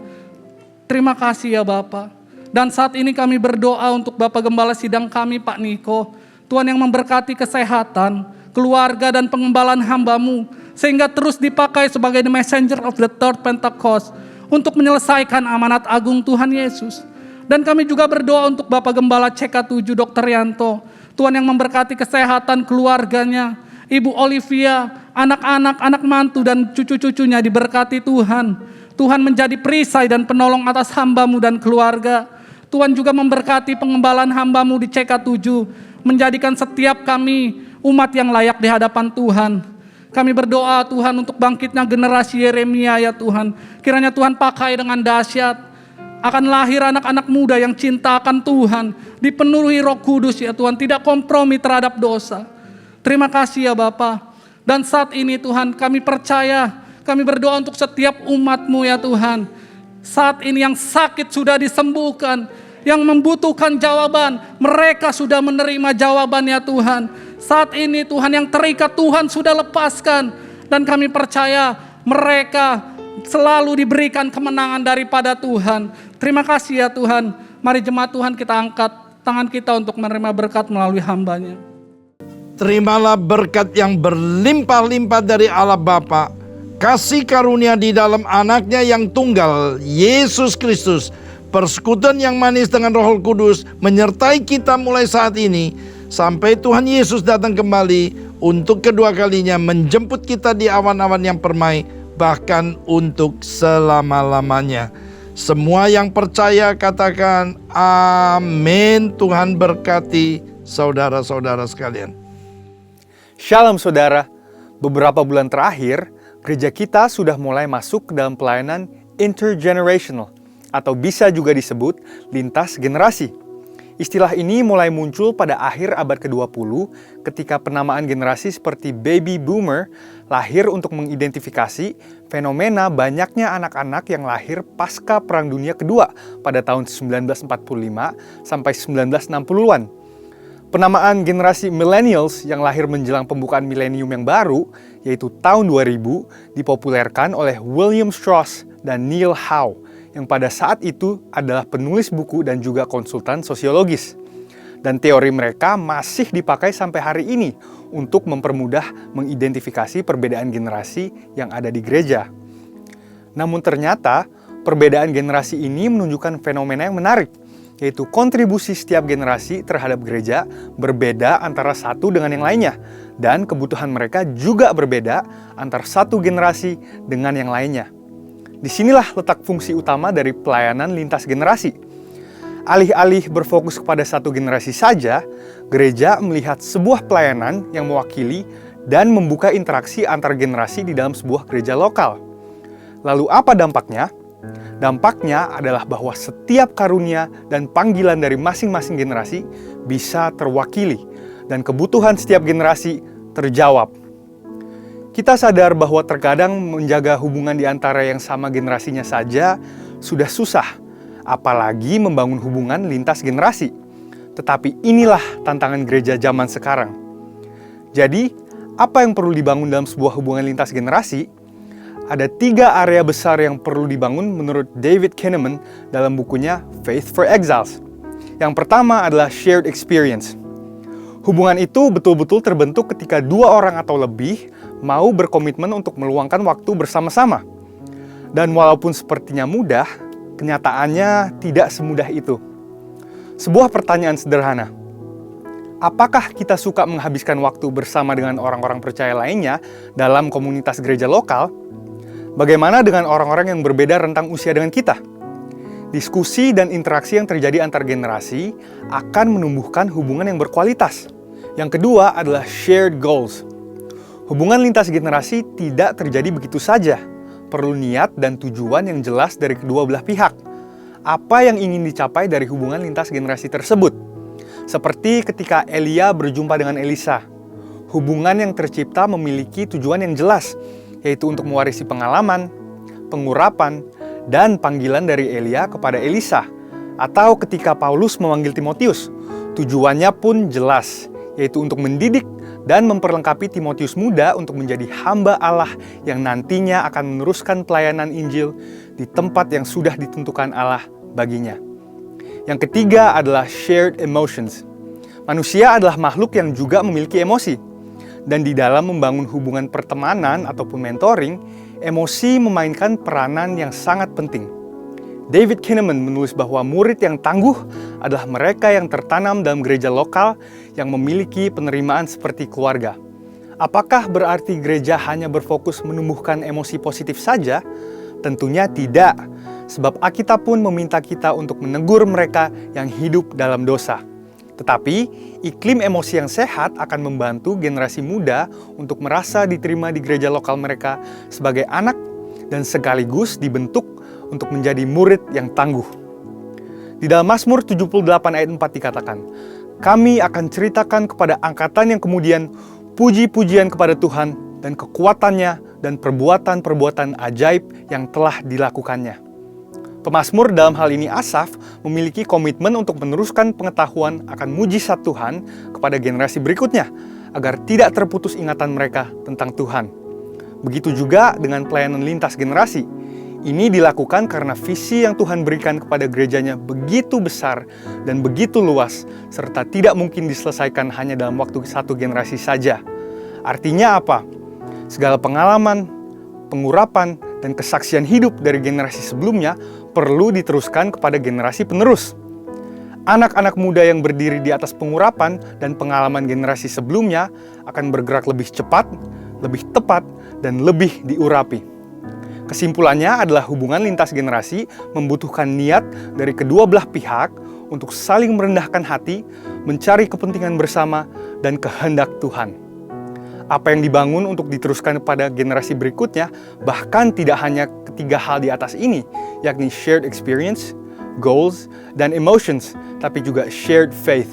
Terima kasih ya Bapak. Dan saat ini kami berdoa untuk Bapak Gembala Sidang kami Pak Niko. Tuhan yang memberkati kesehatan, keluarga dan pengembalaan hamba-Mu. Sehingga terus dipakai sebagai the messenger of the third Pentecost. Untuk menyelesaikan amanat agung Tuhan Yesus. Dan kami juga berdoa untuk Bapak Gembala CK7 Dr. Yanto. Tuhan yang memberkati kesehatan keluarganya. Ibu Olivia, anak-anak, anak mantu dan cucu-cucunya diberkati Tuhan. Tuhan menjadi perisai dan penolong atas hamba-Mu dan keluarga. Tuhan juga memberkati pengembalaan hamba-Mu di CK7. Menjadikan setiap kami umat yang layak di hadapan Tuhan. Kami berdoa Tuhan untuk bangkitnya generasi Yeremia ya Tuhan. Kiranya Tuhan pakai dengan dahsyat. Akan lahir anak-anak muda yang cinta akan Tuhan. Dipenuhi Roh Kudus ya Tuhan. Tidak kompromi terhadap dosa. Terima kasih ya Bapa. Dan saat ini Tuhan kami percaya, kami berdoa untuk setiap umat-Mu ya Tuhan. Saat ini yang sakit sudah disembuhkan, yang membutuhkan jawaban, mereka sudah menerima jawaban ya Tuhan. Saat ini Tuhan yang terikat Tuhan sudah lepaskan. Dan kami percaya mereka selalu diberikan kemenangan daripada Tuhan. Terima kasih ya Tuhan. Mari jemaat Tuhan kita angkat tangan kita untuk menerima berkat melalui hamba-Nya. Terimalah berkat yang berlimpah-limpah dari Allah Bapa, kasih karunia di dalam anaknya yang tunggal, Yesus Kristus, persekutuan yang manis dengan Roh Kudus, menyertai kita mulai saat ini, sampai Tuhan Yesus datang kembali untuk kedua kalinya, menjemput kita di awan-awan yang permai, bahkan untuk selama-lamanya. Semua yang percaya katakan amin. Tuhan berkati saudara-saudara sekalian. Shalom saudara, beberapa bulan terakhir, gereja kita sudah mulai masuk ke dalam pelayanan intergenerational, atau bisa juga disebut lintas generasi. Istilah ini mulai muncul pada akhir abad ke-20 ketika penamaan generasi seperti baby boomer lahir untuk mengidentifikasi fenomena banyaknya anak-anak yang lahir pasca Perang Dunia Kedua pada tahun 1945 sampai 1960-an. Penamaan generasi millennials yang lahir menjelang pembukaan milenium yang baru, yaitu tahun 2000, dipopulerkan oleh William Strauss dan Neil Howe, yang pada saat itu adalah penulis buku dan juga konsultan sosiologis. Dan teori mereka masih dipakai sampai hari ini untuk mempermudah mengidentifikasi perbedaan generasi yang ada di gereja. Namun ternyata, perbedaan generasi ini menunjukkan fenomena yang menarik, yaitu kontribusi setiap generasi terhadap gereja berbeda antara satu dengan yang lainnya, dan kebutuhan mereka juga berbeda antara satu generasi dengan yang lainnya. Disinilah letak fungsi utama dari pelayanan lintas generasi. Alih-alih berfokus kepada satu generasi saja, gereja melihat sebuah pelayanan yang mewakili dan membuka interaksi antar generasi di dalam sebuah gereja lokal. Lalu apa dampaknya? Dampaknya adalah bahwa setiap karunia dan panggilan dari masing-masing generasi bisa terwakili dan kebutuhan setiap generasi terjawab. Kita sadar bahwa terkadang menjaga hubungan di antara yang sama generasinya saja sudah susah, apalagi membangun hubungan lintas generasi. Tetapi inilah tantangan gereja zaman sekarang. Jadi, apa yang perlu dibangun dalam sebuah hubungan lintas generasi? Ada 3 area besar yang perlu dibangun menurut David Kinnaman dalam bukunya Faith for Exiles. Yang pertama adalah shared experience. Hubungan itu betul-betul terbentuk ketika 2 orang atau lebih mau berkomitmen untuk meluangkan waktu bersama-sama. Dan walaupun sepertinya mudah, kenyataannya tidak semudah itu. Sebuah pertanyaan sederhana. Apakah kita suka menghabiskan waktu bersama dengan orang-orang percaya lainnya dalam komunitas gereja lokal? Bagaimana dengan orang-orang yang berbeda rentang usia dengan kita? Diskusi dan interaksi yang terjadi antar generasi akan menumbuhkan hubungan yang berkualitas. Yang kedua adalah shared goals. Hubungan lintas generasi tidak terjadi begitu saja. Perlu niat dan tujuan yang jelas dari kedua belah pihak. apa yang ingin dicapai dari hubungan lintas generasi tersebut. Seperti ketika Elia berjumpa dengan Elisa, hubungan yang tercipta memiliki tujuan yang jelas, yaitu untuk mewarisi pengalaman, pengurapan, dan panggilan dari Elia kepada Elisa. Atau ketika Paulus memanggil Timotius, tujuannya pun jelas, yaitu untuk mendidik dan memperlengkapi Timotius muda untuk menjadi hamba Allah yang nantinya akan meneruskan pelayanan Injil di tempat yang sudah ditentukan Allah baginya. Yang ketiga adalah shared emotions. Manusia adalah makhluk yang juga memiliki emosi. Dan di dalam membangun hubungan pertemanan ataupun mentoring, emosi memainkan peranan yang sangat penting. David Kinnaman menulis bahwa murid yang tangguh adalah mereka yang tertanam dalam gereja lokal yang memiliki penerimaan seperti keluarga. Apakah berarti gereja hanya berfokus menumbuhkan emosi positif saja? Tentunya tidak, sebab Alkitab pun meminta kita untuk menegur mereka yang hidup dalam dosa. Tetapi, iklim emosi yang sehat akan membantu generasi muda untuk merasa diterima di gereja lokal mereka sebagai anak dan sekaligus dibentuk untuk menjadi murid yang tangguh. Di dalam Mazmur 78 ayat 4 dikatakan, "Kami akan ceritakan kepada angkatan yang kemudian puji-pujian kepada Tuhan dan kekuatannya dan perbuatan-perbuatan ajaib yang telah dilakukannya." Pemazmur dalam hal ini Asaf memiliki komitmen untuk meneruskan pengetahuan akan mujizat Tuhan kepada generasi berikutnya agar tidak terputus ingatan mereka tentang Tuhan. Begitu juga dengan pelayanan lintas generasi. Ini dilakukan karena visi yang Tuhan berikan kepada gerejanya begitu besar dan begitu luas, serta tidak mungkin diselesaikan hanya dalam waktu satu generasi saja. Artinya apa? Segala pengalaman, pengurapan, dan kesaksian hidup dari generasi sebelumnya perlu diteruskan kepada generasi penerus. Anak-anak muda yang berdiri di atas pengurapan dan pengalaman generasi sebelumnya akan bergerak lebih cepat, lebih tepat, dan lebih diurapi. Kesimpulannya adalah hubungan lintas generasi membutuhkan niat dari kedua belah pihak untuk saling merendahkan hati, mencari kepentingan bersama, dan kehendak Tuhan. Apa yang dibangun untuk diteruskan kepada generasi berikutnya bahkan tidak hanya ketiga hal di atas ini, yakni shared experience, goals, dan emotions, tapi juga shared faith.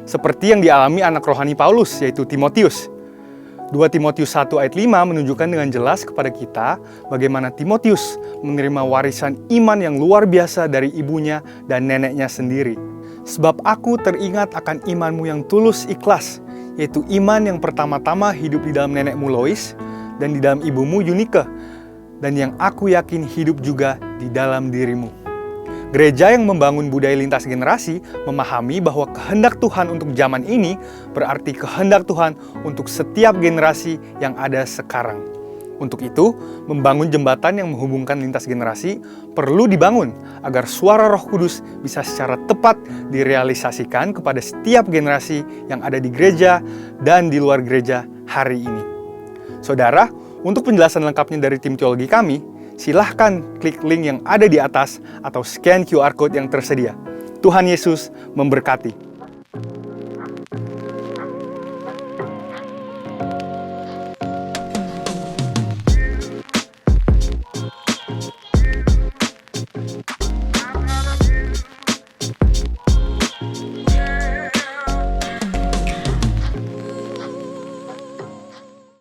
Seperti yang dialami anak rohani Paulus, yaitu Timotius. 2 Timotius 1 ayat 5 menunjukkan dengan jelas kepada kita bagaimana Timotius menerima warisan iman yang luar biasa dari ibunya dan neneknya sendiri. Sebab aku teringat akan imanmu yang tulus ikhlas, yaitu iman yang pertama-tama hidup di dalam nenekmu Lois dan di dalam ibumu Yunike, dan yang aku yakin hidup juga di dalam dirimu. Gereja yang membangun budaya lintas generasi memahami bahwa kehendak Tuhan untuk zaman ini berarti kehendak Tuhan untuk setiap generasi yang ada sekarang. Untuk itu, membangun jembatan yang menghubungkan lintas generasi perlu dibangun agar suara Roh Kudus bisa secara tepat direalisasikan kepada setiap generasi yang ada di gereja dan di luar gereja hari ini. Saudara, untuk penjelasan lengkapnya dari tim teologi kami, silahkan klik link yang ada di atas atau scan QR Code yang tersedia. Tuhan Yesus memberkati.